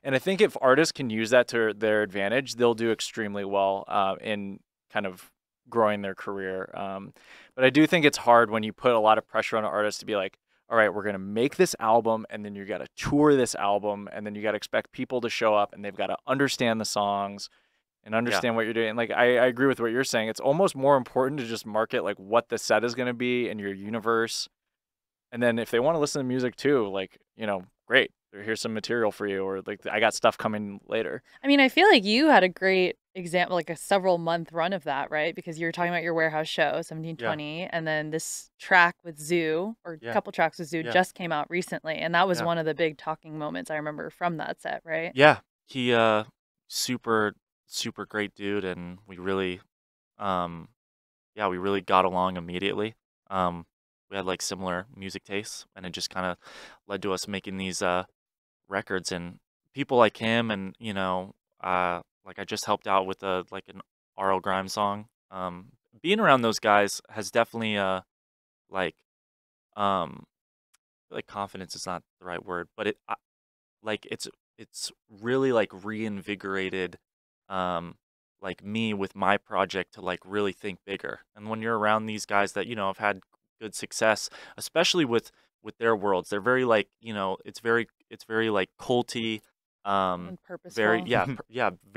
And I think if artists can use that to their advantage, they'll do extremely well in kind of growing their career. But I do think it's hard when you put a lot of pressure on an artist to be like, all right, we're going to make this album, and then you got to tour this album, and then you got to expect people to show up, and they've got to understand the songs and Yeah. understand what you're doing. Like, I agree with what you're saying. It's almost more important to just market like what the set is going to be in your universe. And then if they want to listen to music too, like, you know, great. Here's some material for you, or like I got stuff coming later. I mean, I feel like you had a great example, like a several month run of that, right? Because you were talking about your warehouse show, 1720, and then this track with Zoo, or a Yeah. couple tracks with Zoo, Yeah. just came out recently, and that was Yeah. one of the big talking moments I remember from that set, right? Yeah. He super great dude, and we really we really got along immediately. We had like similar music tastes, and it just kind of led to us making these records. And people like him, and like I just helped out with like an RL Grime song. Being around those guys has definitely like um like confidence is not the right word, but like it's really like reinvigorated like me with my project to like really think bigger. And when you're around these guys that have had good success, especially with their worlds, they're very like it's very like culty, And very purposeful.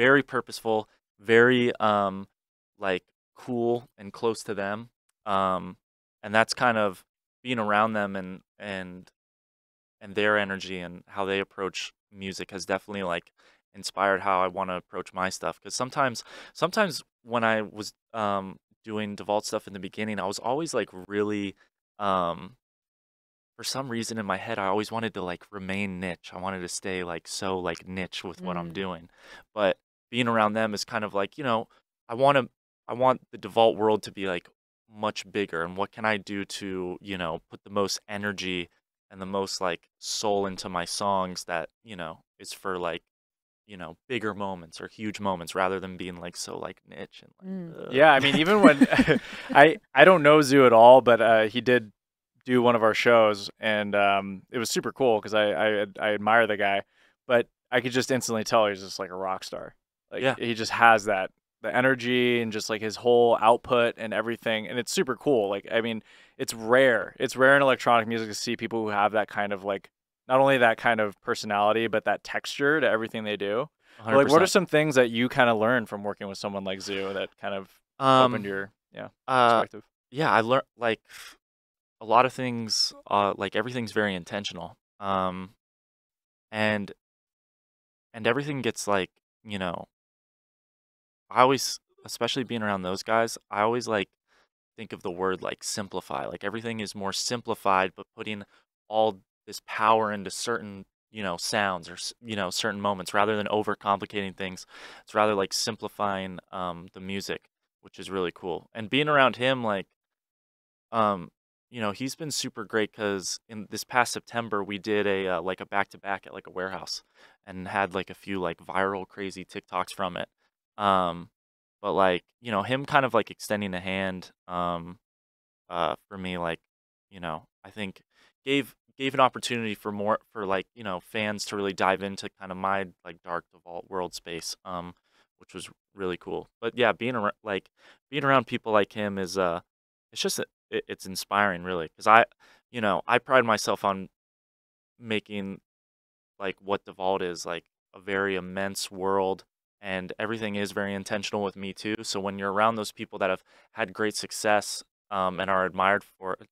very purposeful, very like cool and close to them. And that's kind of being around them, and their energy and how they approach music has definitely like inspired how I want to approach my stuff. Because sometimes when I was doing Devault stuff in the beginning, I was always like really um for some reason in my head I always wanted to like remain niche. I wanted to stay like so like niche with what I'm Mm. doing. But being around them is kind of like, I want to I want the Devault world to be like much bigger, and what can I do to, put the most energy and the most like soul into my songs that, is for like, bigger moments or huge moments rather than being like so like niche and Mm. like Yeah, I mean, even when I don't know Zoo at all, but he did do one of our shows, and it was super cool because I admire the guy, but I could just instantly tell he's just like a rock star. Like yeah. he just has the energy and just like his whole output and everything, and it's super cool. Like I mean, it's rare. It's rare in electronic music to see people who have that kind of like not only that kind of personality, but that texture to everything they do. But, like, what are 100%. some things that you kind of learned from working with someone like Zoo that kind of opened Um your uh perspective? yeah, I learned like a lot of things, like everything's very intentional. And everything gets like, I always, especially being around those guys, I always like think of the word like simplify. Like everything is more simplified, but putting all this power into certain, sounds or certain moments rather than overcomplicating things. It's rather like simplifying the music, which is really cool. And being around him, like um, he's been super great because in this past September we did a back to back at like a warehouse and had like a few like viral crazy TikToks from it. Um, but like him kind of like extending a hand for me, like I think gave an opportunity for more for like fans to really dive into kind of my like dark Devault world space, which was really cool. But yeah, being around people like him is it's just it's inspiring, really, because I pride myself on making like what Devault is like a very immense world, and everything is very intentional with me too. So when you're around those people that have had great success and are admired for it,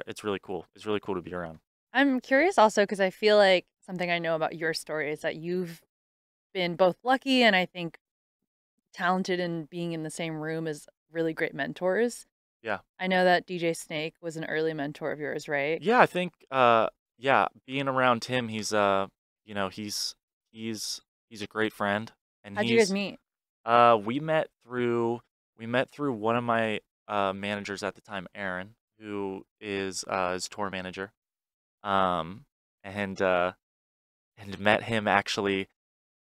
it's really cool. It's really cool to be around. I'm curious also because I feel like something I know about your story is that you've been both lucky and I think talented in being in the same room as really great mentors. Yeah. I know that DJ Snake was an early mentor of yours, right? Yeah, I think yeah, being around him, he's a great friend, and How'd you guys he's meet? we met through one of my managers at the time, Aaron, who is his tour manager. Um and met him actually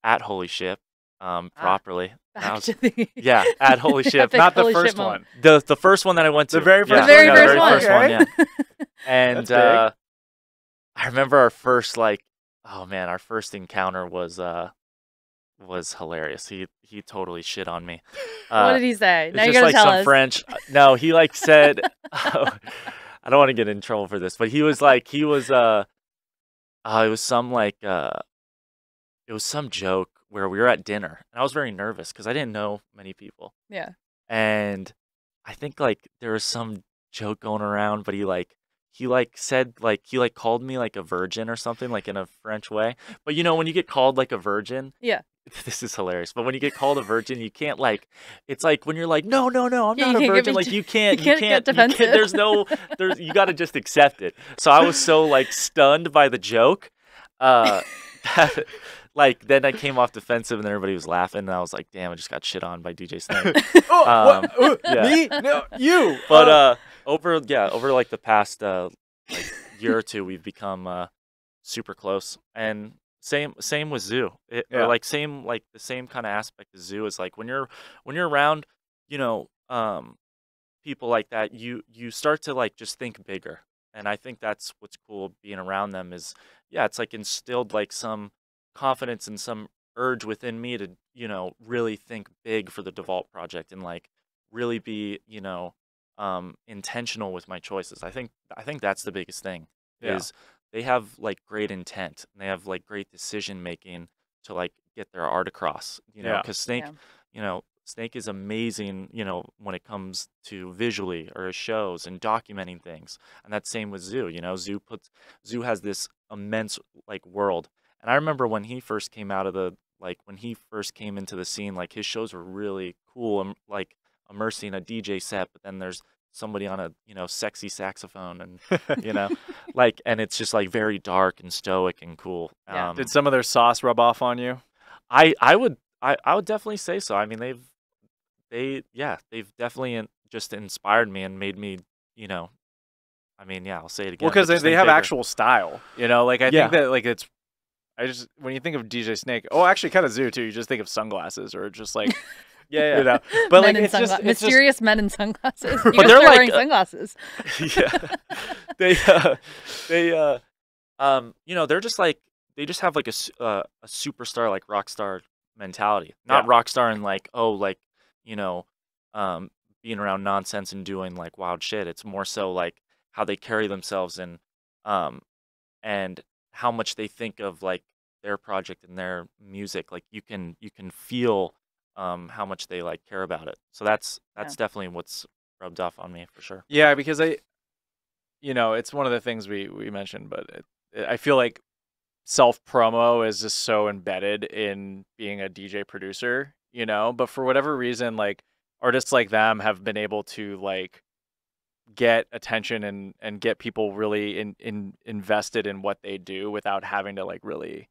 at Holy Ship, properly. And I Back was, to the yeah, at Holy Ship. epic Not the Holy first Ship moment. one. The first one that I went to. The very Yeah. first The very one. first very one. first one, yeah. And That's big. I remember our first oh man, our first encounter was hilarious. He totally shit on me. What did he say? It's Now you just gotta like tell some us. French. No, he like said, I don't want to get in trouble for this, but he was it was some it was some joke where we were at dinner and I was very nervous because I didn't know many people. Yeah. And I think like there was some joke going around, but he said he called me like a virgin or something like in a French way. But you know when you get called like a virgin, Yeah. this is hilarious. But when you get called a virgin, you can't it's like when you're like no, I'm Yeah, not you a can't get virgin. me Like to- you can't get defensive. you got to just accept it. So I was so like stunned by the joke, that like then I came off defensive and everybody was laughing and I was like, damn, I just got shit on by DJ Snake. Yeah. Me? No, you. But over like the past like year or two, we've become super close. And same with Zhu. Yeah. Or like the same kind of aspect of Zhu is like when you're around, you know, people like that, you start to like just think bigger. And I think that's what's cool being around them is it's like instilled like some confidence and some urge within me to, you know, really think big for the Devault project and like really be, you know, intentional with my choices. I think that's the biggest thing is they have like great intent and they have like great decision making to like get their art across, you know, because Snake, you know, Snake is amazing, you know, when it comes to visually or shows and documenting things. And that's same with Zhu, you know, Zhu has this immense like world. And I remember when he first came out of when he first came into the scene, like his shows were really cool and like immersing a DJ set, but then there's somebody on a, you know, sexy saxophone and, you know, like, and it's just like very dark and stoic and cool. Yeah. Did some of their sauce rub off on you? I would definitely say so. I mean, they've definitely just inspired me and made me, you know, I mean, yeah, I'll say it again. Well, because but just they think have bigger. actual style, you know. Like I think that like when you think of DJ Snake, actually kind of Zhu too. You just think of sunglasses or just like you know. But Men like in it's just mysterious men in sunglasses. You But guys they're are like, wearing sunglasses. they you know, they're just like they just have like a superstar like rock star mentality. Not rock star and like like, you know, being around nonsense and doing like wild shit. It's more so like how they carry themselves and how much they think of like their project and their music. Like you can feel how much they like care about it. So that's definitely what's rubbed off on me for sure. Yeah, because you know, it's one of the things we mentioned, but I feel like self promo is just so embedded in being a DJ producer, you know. But for whatever reason, like artists like them have been able to like get attention and get people really invested in what they do without having to like really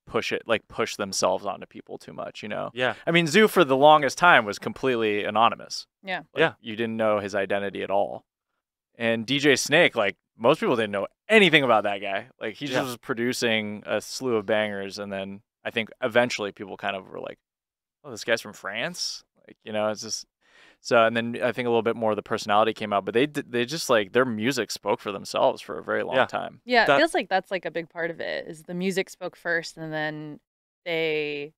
push themselves onto people too much, you know. Yeah. I mean, Zhu for the longest time was completely anonymous. Yeah. Like, you didn't know his identity at all. And DJ Snake, like most people didn't know anything about that guy. Like he just was producing a slew of bangers, and then I think eventually people kind of were like, "Oh, this guy's from France." Like, you know, it's just so. And then I think a little bit more of the personality came out, but they just like their music spoke for themselves for a very long time. Yeah, it feels like that's like a big part of it. Is the music spoke first, and then they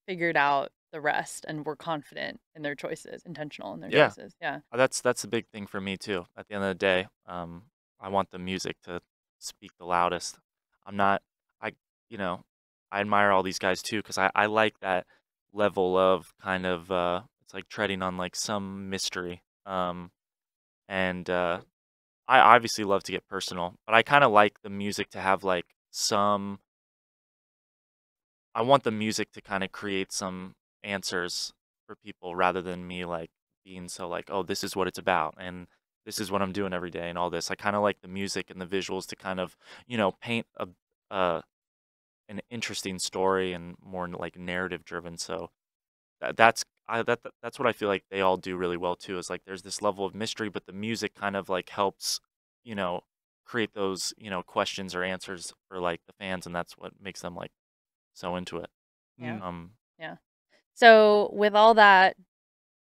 figured out the rest and were confident in their choices, intentional in their choices. Yeah. That's a big thing for me too. At the end of the day, I want the music to speak the loudest. You know, I admire all these guys too because I like that level of kind of it's like treading on like some mystery. And I obviously love to get personal, but I kind of like the music to have like I want the music to kind of create some answers for people rather than me like being so like, oh, this is what it's about and this is what I'm doing every day and all this. I kind of like the music and the visuals to kind of, you know, paint an interesting story and more like narrative driven. So that's what I feel like they all do really well too. Is like there's this level of mystery, but the music kind of like helps, you know, create those, you know, questions or answers for like the fans, and that's what makes them like so into it. Yeah. Um, Yeah. So with all that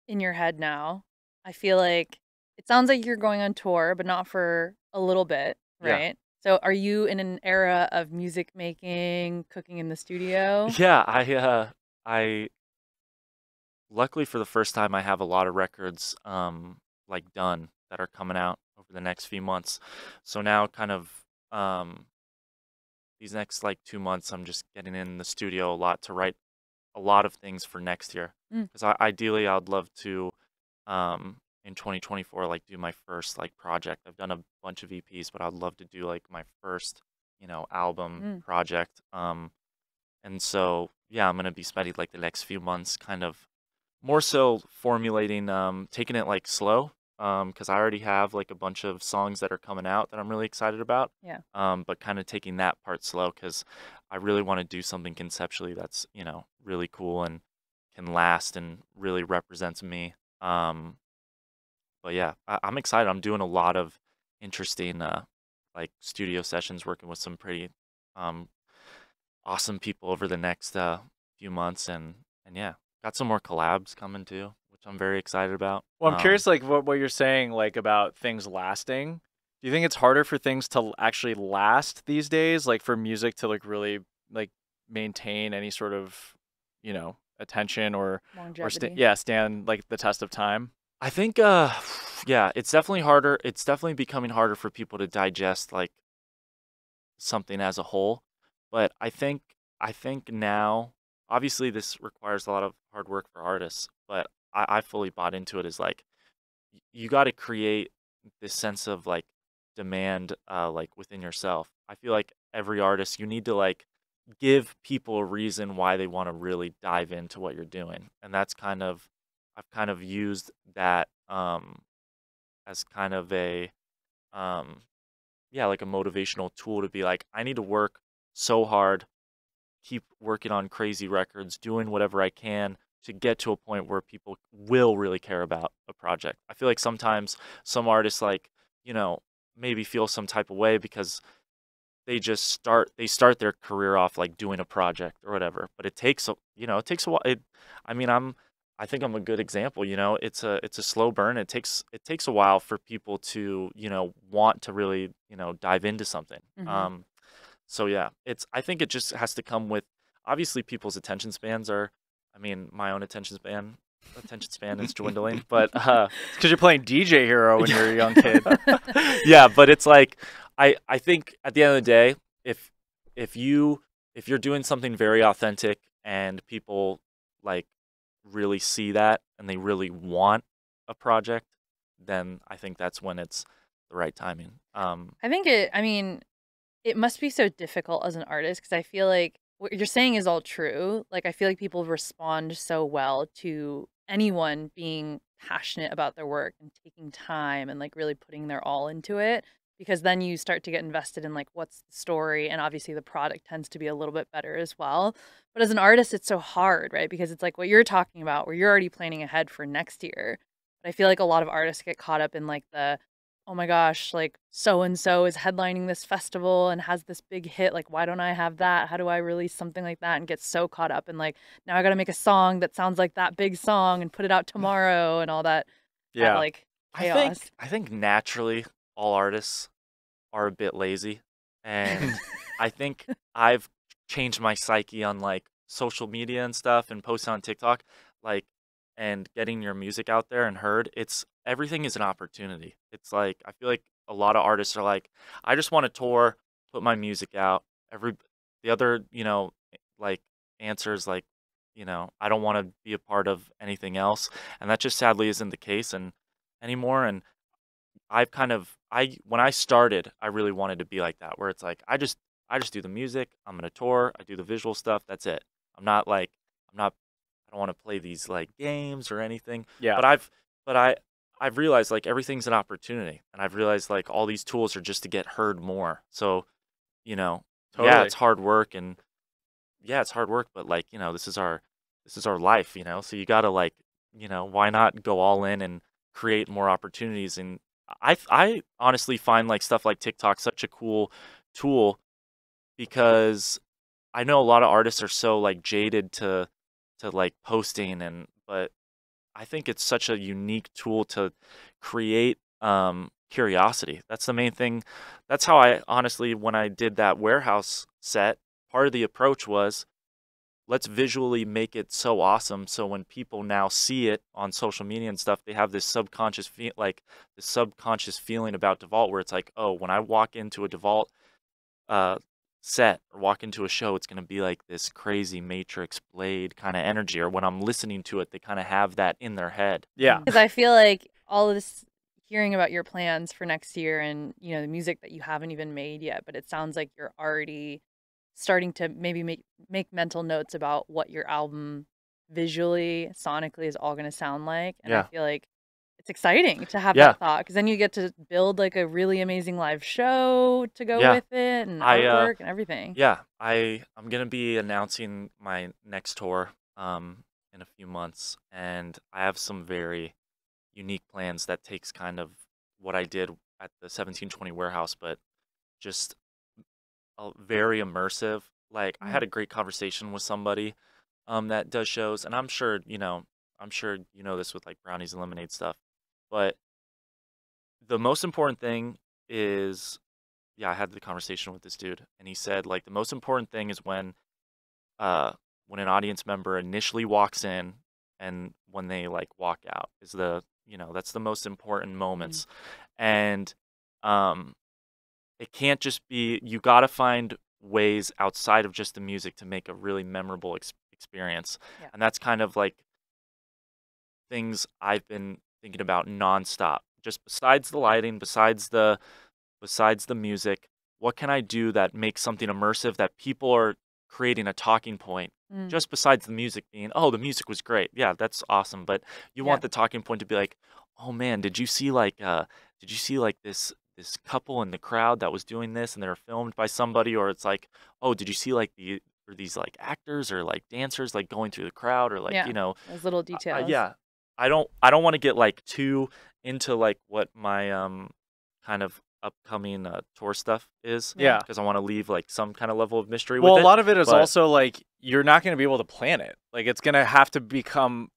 in your head now, I feel like it sounds like you're going on tour, but not for a little bit, yeah. right? So are you in an era of music making, cooking in the studio? Yeah, I luckily for the first time I have a lot of records like done that are coming out over the next few months. So now kind of um these next like 2 months I'm just getting in the studio a lot to write a lot of things for next year. Mm. Because ideally I'd love to in 2024 like do my first like project. I've done a bunch of EPs, but I'd love to do like my first, album Mm. project. And so yeah, I'm gonna be spending like the next few months kind of more so formulating, taking it like slow, because I already have like a bunch of songs that are coming out that I'm really excited about. Yeah. But kind of taking that part slow because I really want to do something conceptually that's, really cool and can last and really represents me. But yeah, I'm excited. I'm doing a lot of interesting, like studio sessions, working with some pretty, um, awesome people over the next few months, and yeah, got some more collabs coming too, which I'm very excited about. Well, I'm curious, like what you're saying, like about things lasting. Do you think it's harder for things to actually last these days, like for music to like really like maintain any sort of, attention or Longevity. stand like the test of time? I think yeah, it's definitely harder. It's definitely becoming harder for people to digest like something as a whole. But I think now obviously this requires a lot of hard work for artists, but I fully bought into it as like you got to create this sense of like demand like within yourself. I feel like every artist you need to like give people a reason why they want to really dive into what you're doing. And that's kind of I've kind of used that as kind of a um yeah, like a motivational tool to be like I need to work so hard, keep working on crazy records, doing whatever I can to get to a point where people will really care about a project. I feel like sometimes some artists like, maybe feel some type of way because they start their career off like doing a project or whatever. But it takes a while. I mean, I think I'm a good example, it's a slow burn. It takes a while for people to, want to really, dive into something. Mm-hmm. So yeah, I think it just has to come with obviously people's attention spans are I mean, my own attention span is dwindling, but It's because you're playing DJ Hero when you're a young kid. yeah, but it's like I think at the end of the day, if if you if you're doing something very authentic and people like really see that and they really want a project, then I think that's when it's the right timing. I mean, it must be so difficult as an artist because I feel like what you're saying is all true. Like, I feel like people respond so well to anyone being passionate about their work and taking time and like really putting their all into it because then you start to get invested in like what's the story and obviously the product tends to be a little bit better as well. But as an artist, it's so hard, right? Because it's like what you're talking about where you're already planning ahead for next year. But I feel like a lot of artists get caught up in like the oh my gosh, like so and so is headlining this festival and has this big hit. Like, why don't I have that? How do I release something like that? And get so caught up in like, now I got to make a song that sounds like that big song and put it out tomorrow and all that Yeah. like I think chaos. I think naturally all artists are a bit lazy, and I think I've changed my psyche on like social media and stuff and posting on TikTok, like and getting your music out there and heard. It's everything is an opportunity. It's like I feel like a lot of artists are like, I just want to tour, put my music out. The other, like answers like, I don't want to be a part of anything else, and that just sadly isn't the case and anymore. And when I started, I really wanted to be like that, where it's like I just do the music, I'm gonna tour, I do the visual stuff, that's it. I'm not like I'm not I don't want to play these like games or anything. Yeah. But I've realized like everything's an opportunity, and I've realized like all these tools are just to get heard more. So, yeah, Totally. it's hard work and yeah, it's hard work, but like, this is our life, so you gotta like, why not go all in and create more opportunities. And I honestly find like stuff like TikTok such a cool tool because I know a lot of artists are so like jaded to like posting, but I think it's such a unique tool to create curiosity. That's the main thing. That's how I honestly, when I did that warehouse set, part of the approach was, let's visually make it so awesome so when people now see it on social media and stuff, they have this subconscious feeling about Devault where it's like, oh, when I walk into a Devault uh set or walk into a show, it's going to be like this crazy Matrix Blade kind of energy, or when I'm listening to it, they kind of have that in their head. Yeah. Because I feel like all of this, hearing about your plans for next year and, you know, the music that you haven't even made yet, but it sounds like you're already starting to maybe make mental notes about what your album visually, sonically is all going to sound like. And I feel like it's exciting to have that thought, because then you get to build like a really amazing live show to go with it, and artwork and everything. I'm gonna be announcing my next tour in a few months, and I have some very unique plans that takes kind of what I did at the 1720 warehouse, but just very immersive. Like I had a great conversation with somebody that does shows, and I'm sure you know this with like Brownies and Lemonade stuff. But the most important thing is, I had the conversation with this dude, and he said, like, the most important thing is when an audience member initially walks in and when they, like, walk out is that's the most important moments. And it can't just be, you got to find ways outside of just the music to make a really memorable experience. And that's kind of like things I've been thinking about nonstop. Just besides the lighting, besides the music, what can I do that makes something immersive, that people are creating a talking point? Just besides the music being, oh, the music was great. Yeah, that's awesome. But you want the talking point to be like, oh man, did you see like this couple in the crowd that was doing this and they were filmed by somebody? Or it's like, oh, did you see like these like actors or like dancers like going through the crowd, or like those little details. I don't want to get like too into like what my kind of upcoming tour stuff is, because I want to leave like some kind of level of mystery with it. Well, a lot of it is also like you're not going to be able to plan it. Like it's going to have to become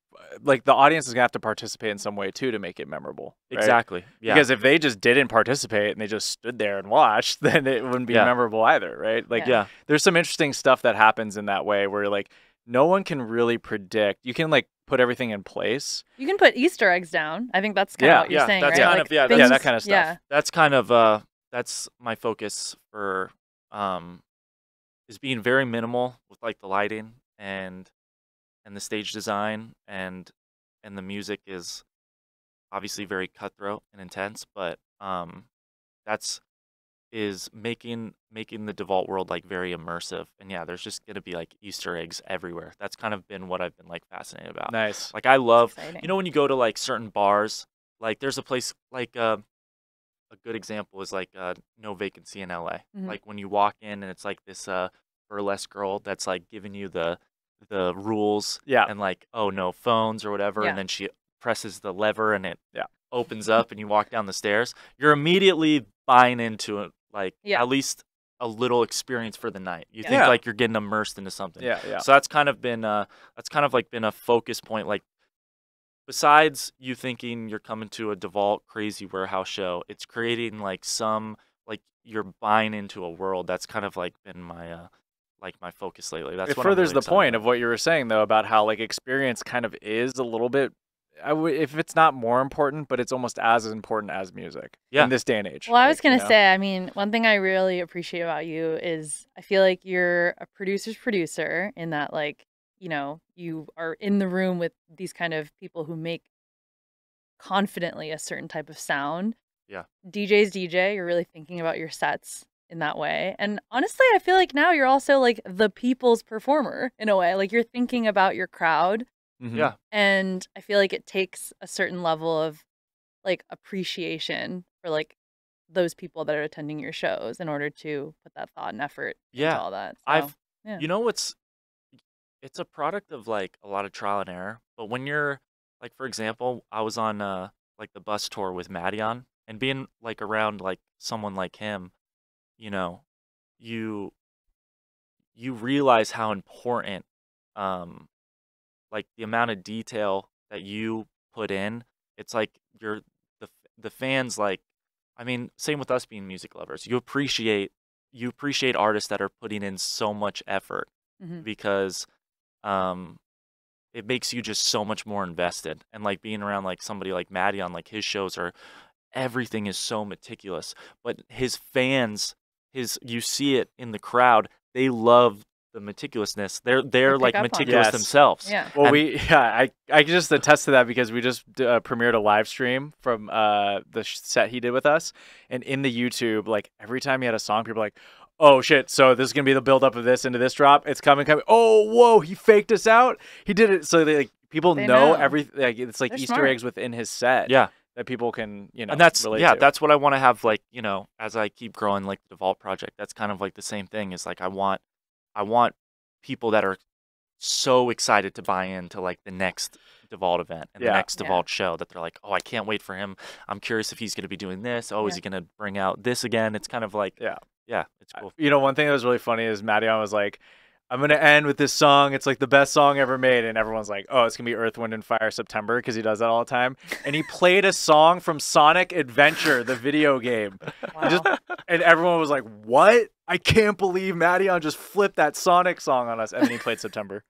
like the audience is going to have to participate in some way too to make it memorable. Right? Exactly. Yeah. Because if they just didn't participate and they just stood there and watched, then it wouldn't be memorable either, right? Like there's some interesting stuff that happens in that way where like no one can really predict. You can like put everything in place. You can put Easter eggs down. I think that's kind of what you're saying, that's right? kind like of that kind of stuff. Yeah. That's kind of that's my focus for is being very minimal with like the lighting and the stage design, and the music is obviously very cutthroat and intense, but that's making the Devault world like very immersive. And there's just gonna be like Easter eggs everywhere. That's kind of been what I've been like fascinated about. Nice. Like I love, when you go to like certain bars, like there's a place like a good example is like No Vacancy in LA. Like when you walk in and it's like this burlesque girl that's like giving you the rules, and like, oh, no phones or whatever, and then she presses the lever and it opens up and you walk down the stairs. You're immediately buying into it, like at least a little experience for the night. You think like you're getting immersed into something. So that's kind of been been a focus point. Like besides you thinking you're coming to a Devault crazy warehouse show, it's creating like some, like you're buying into a world. That's kind of like been my my focus lately. That's it what furthers I'm really the point about. of what you were saying though about how like experience kind of is a little bit, if it's not more important, but it's almost as important as music in this day and age. Well, I was going to say, I mean, one thing I really appreciate about you is I feel like you're a producer's producer, in that, like, you know, you are in the room with these kind of people who make confidently a certain type of sound. DJ's DJ, you're really thinking about your sets in that way. And honestly, I feel like now you're also like the people's performer in a way. Like you're thinking about your crowd. And I feel like it takes a certain level of like appreciation for like those people that are attending your shows in order to put that thought and effort into all that. So, you know what's, it's a product of like a lot of trial and error. But when you're like, for example, I was on like the bus tour with Maddie on, and being like around like someone like him, you know, you realize how important, like the amount of detail that you put in. It's like the fans, like, I mean, same with us being music lovers. You appreciate artists that are putting in so much effort because it makes you just so much more invested. And like being around like somebody like Maddie on like his shows, are everything is so meticulous. But his fans, you see it in the crowd, they love the meticulousness. They're like meticulous themselves. Yeah. Well, I can just attest to that because we just premiered a live stream from the set he did with us, and in the YouTube, like every time he had a song, people were like, oh shit, so this is gonna be the build up of this into this drop. It's coming. Oh, whoa, he faked us out. He did it. So people know everything. Like, it's like Easter eggs within his set. Yeah. That people can, and that's relate to. That's what I want to have, like, as I keep growing, like the Devault project. That's kind of like the same thing. Is like I want people that are so excited to buy into like the next Devault event and the next Devault show, that they're like, oh, I can't wait for him. I'm curious if he's going to be doing this. Oh, is he going to bring out this again? It's kind of like, yeah, it's cool. One thing that was really funny is Madion was like, I'm going to end with this song. It's like the best song ever made. And everyone's like, oh, it's going to be Earth, Wind, and Fire September, because he does that all the time. And he played a song from Sonic Adventure, the video game. Wow. And everyone was like, what? I can't believe Madion just flipped that Sonic song on us. And then he played September.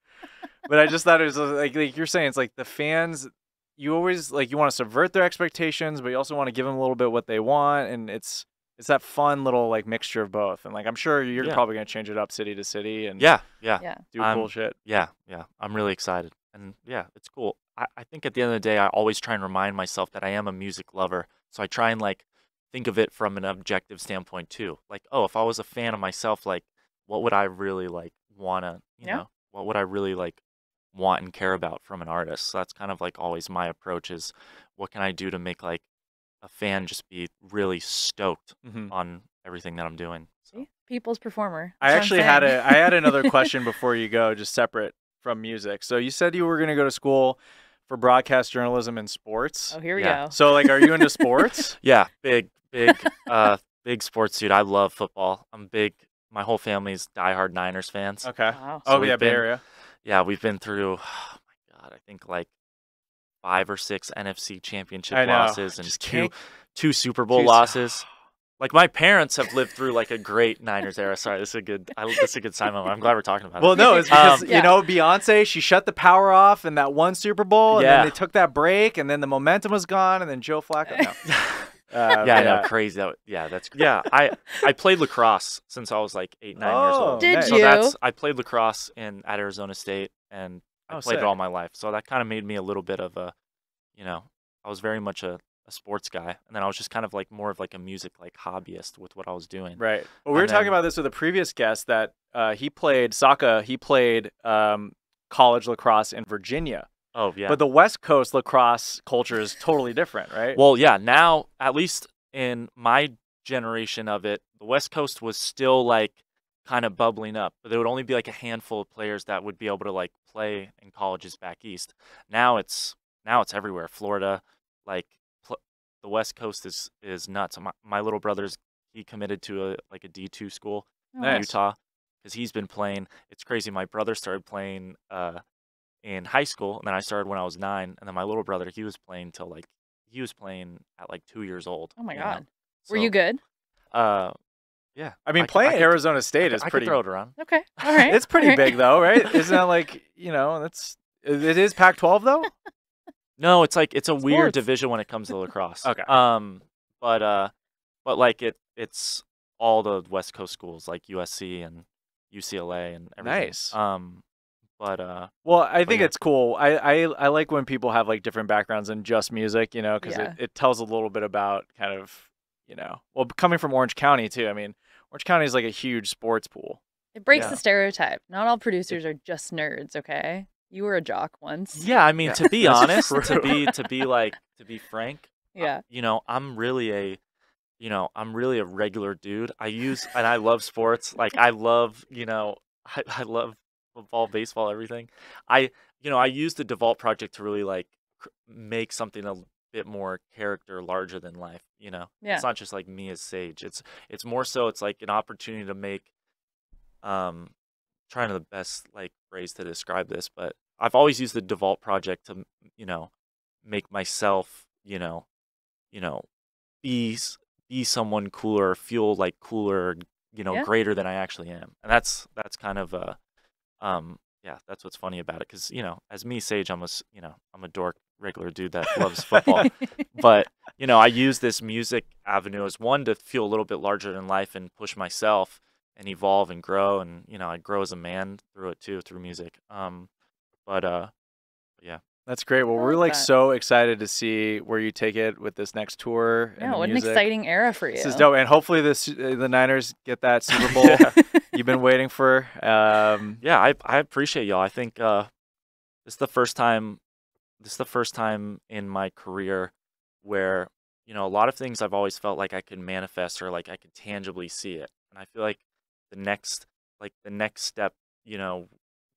But I just thought it was like you're saying, it's like the fans, you always, like, you want to subvert their expectations, but you also want to give them a little bit what they want. And it's that fun little like mixture of both. And like, I'm sure you're probably going to change it up city to city and do cool shit. Yeah. I'm really excited. And yeah, it's cool. I think at the end of the day, I always try and remind myself that I am a music lover. So I try and like think of it from an objective standpoint too. Like, oh, if I was a fan of myself, like, what would I really like want to, you know, what would I really like want and care about from an artist? So that's kind of like always my approach, is what can I do to make like a fan just be really stoked on everything that I'm doing. So. People's performer. I actually had another question before you go, just separate from music. So you said you were going to go to school for broadcast journalism and sports. Oh, here we go. So like, are you into sports? Yeah, big sports dude. I love football. I'm big. My whole family's diehard Niners fans. Okay. Wow. So Bay Area. Yeah, we've been through, oh my God, I think like 5 or 6 NFC championship losses and two Super Bowl losses. Like, my parents have lived through like a great Niners era. Sorry, this is a good sign moment. I'm glad we're talking about it. Well, no, it's because Beyonce, she shut the power off in that one Super Bowl, and then they took that break, and then the momentum was gone, and then Joe Flacco. No. I know, crazy. I played lacrosse since I was like 8, 9 years old. Did you? I played lacrosse at Arizona State, and I played it all my life. So that kind of made me a little bit of a, I was very much a sports guy, and then I was just kind of like more of like a music like hobbyist with what I was doing. Right. Well, we were talking about this with a previous guest that he played college lacrosse in Virginia. Oh, yeah. But the West Coast lacrosse culture is totally different, right? Well, yeah. Now, at least in my generation of it, the West Coast was still like kind of bubbling up, but there would only be like a handful of players that would be able to like play in colleges back east. Now it's everywhere. Florida, like the West Coast is nuts. My little brother's, he committed to a D2 school in Utah because he's been playing. It's crazy. My brother started playing in high school, and then I started when I was 9, and then my little brother, he was playing at like 2 years old. Oh my God. So, were you good? Yeah. I mean, playing Arizona State is pretty. I could throw it around. Okay. All right. It's pretty big though, right? Isn't that like, it is Pac-12 though? No, it's like it's a weird division when it comes to lacrosse. Okay. But like it's all the West Coast schools like USC and UCLA and everything. Nice. Well, I think it's cool. I like when people have like different backgrounds than just music, because it tells a little bit about kind of, well, coming from Orange County too. I mean, Orange County is like a huge sports pool. It breaks the stereotype. Not all producers are just nerds, okay? You were a jock once. Yeah, I mean, to be honest, to be frank, I'm really a regular dude. And I love sports. Like I love football, baseball, everything. I use the Devault project to really like make something a bit more character larger than life. It's not just like me as Sage. It's more so it's like an opportunity to make trying to the best like phrase to describe this, but I've always used the Devault project to, make myself, you know, be be someone cooler, feel like cooler, Yeah. greater than I actually am. And that's kind of yeah, that's what's funny about it, because as me, Sage, I'm a dork, regular dude that loves football. But I use this music avenue as one to feel a little bit larger than life and push myself and evolve and grow, and I grow as a man through it too, through music. But yeah. That's great. Well, I we're like like that. so excited to see where you take it with this next tour and Yeah, the what an music. exciting era for you. This is dope, and hopefully the Niners get that Super Bowl Yeah. you've been waiting for. Yeah, I appreciate y'all. I think this is the first time in my career where a lot of things I've always felt like I could manifest, or like I could tangibly see it. And I feel like the next step,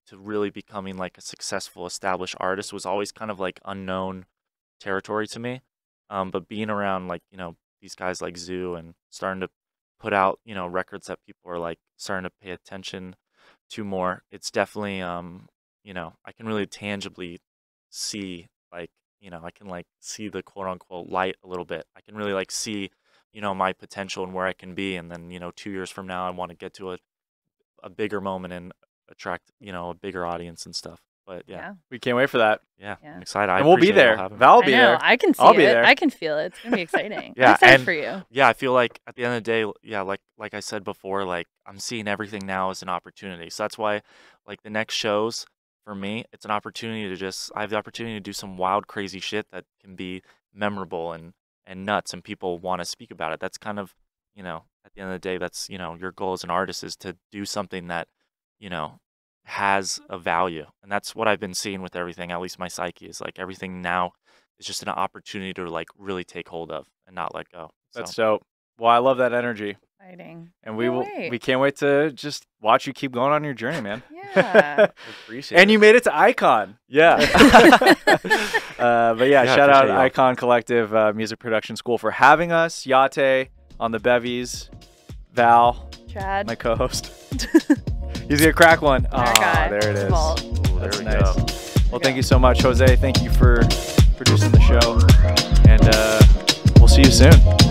to really becoming like a successful established artist was always kind of like unknown territory to me. But being around like these guys like Zhu, and starting to put out records that people are like starting to pay attention to more, it's definitely I can really tangibly see, like I can like see the quote unquote light a little bit. I can really like see my potential and where I can be, and then 2 years from now I want to get to a bigger moment and attract a bigger audience and stuff. But yeah, we can't wait for that. yeah, Yeah. I'm excited. I And we'll be appreciate y'all there. having me. Val will be I know. there. I can see I'll be it. there. I can feel it. It's gonna be exciting. Yeah, I'm excited and for you. yeah, I feel like at the end of the day, yeah, like I said before, like I'm seeing everything now as an opportunity. So that's why, like, the next shows for me, it's an opportunity to I have the opportunity to do some wild, crazy shit that can be memorable and nuts, and people want to speak about it. That's kind of, at the end of the day, that's your goal as an artist, is to do something that has a value. And that's what I've been seeing with everything. At least my psyche is like, everything now is just an opportunity to like really take hold of and not let go. That's So dope. Well, I love that energy, Exciting. and Can't we wait. can't wait to just watch you keep going on your journey, man. Yeah. I appreciate And it. you made it to Icon. Yeah. But yeah, Yeah, shout out appreciate y'all. Icon Collective Music Production School for having us. Yate on the bevies, Val, Chad. my co-host. He's gonna crack one. Our Ah, guy. there it is. Devault. Ooh, there That's we nice. go. Well, we thank go. you so much, Jose. Thank you for producing the show, and we'll see you soon.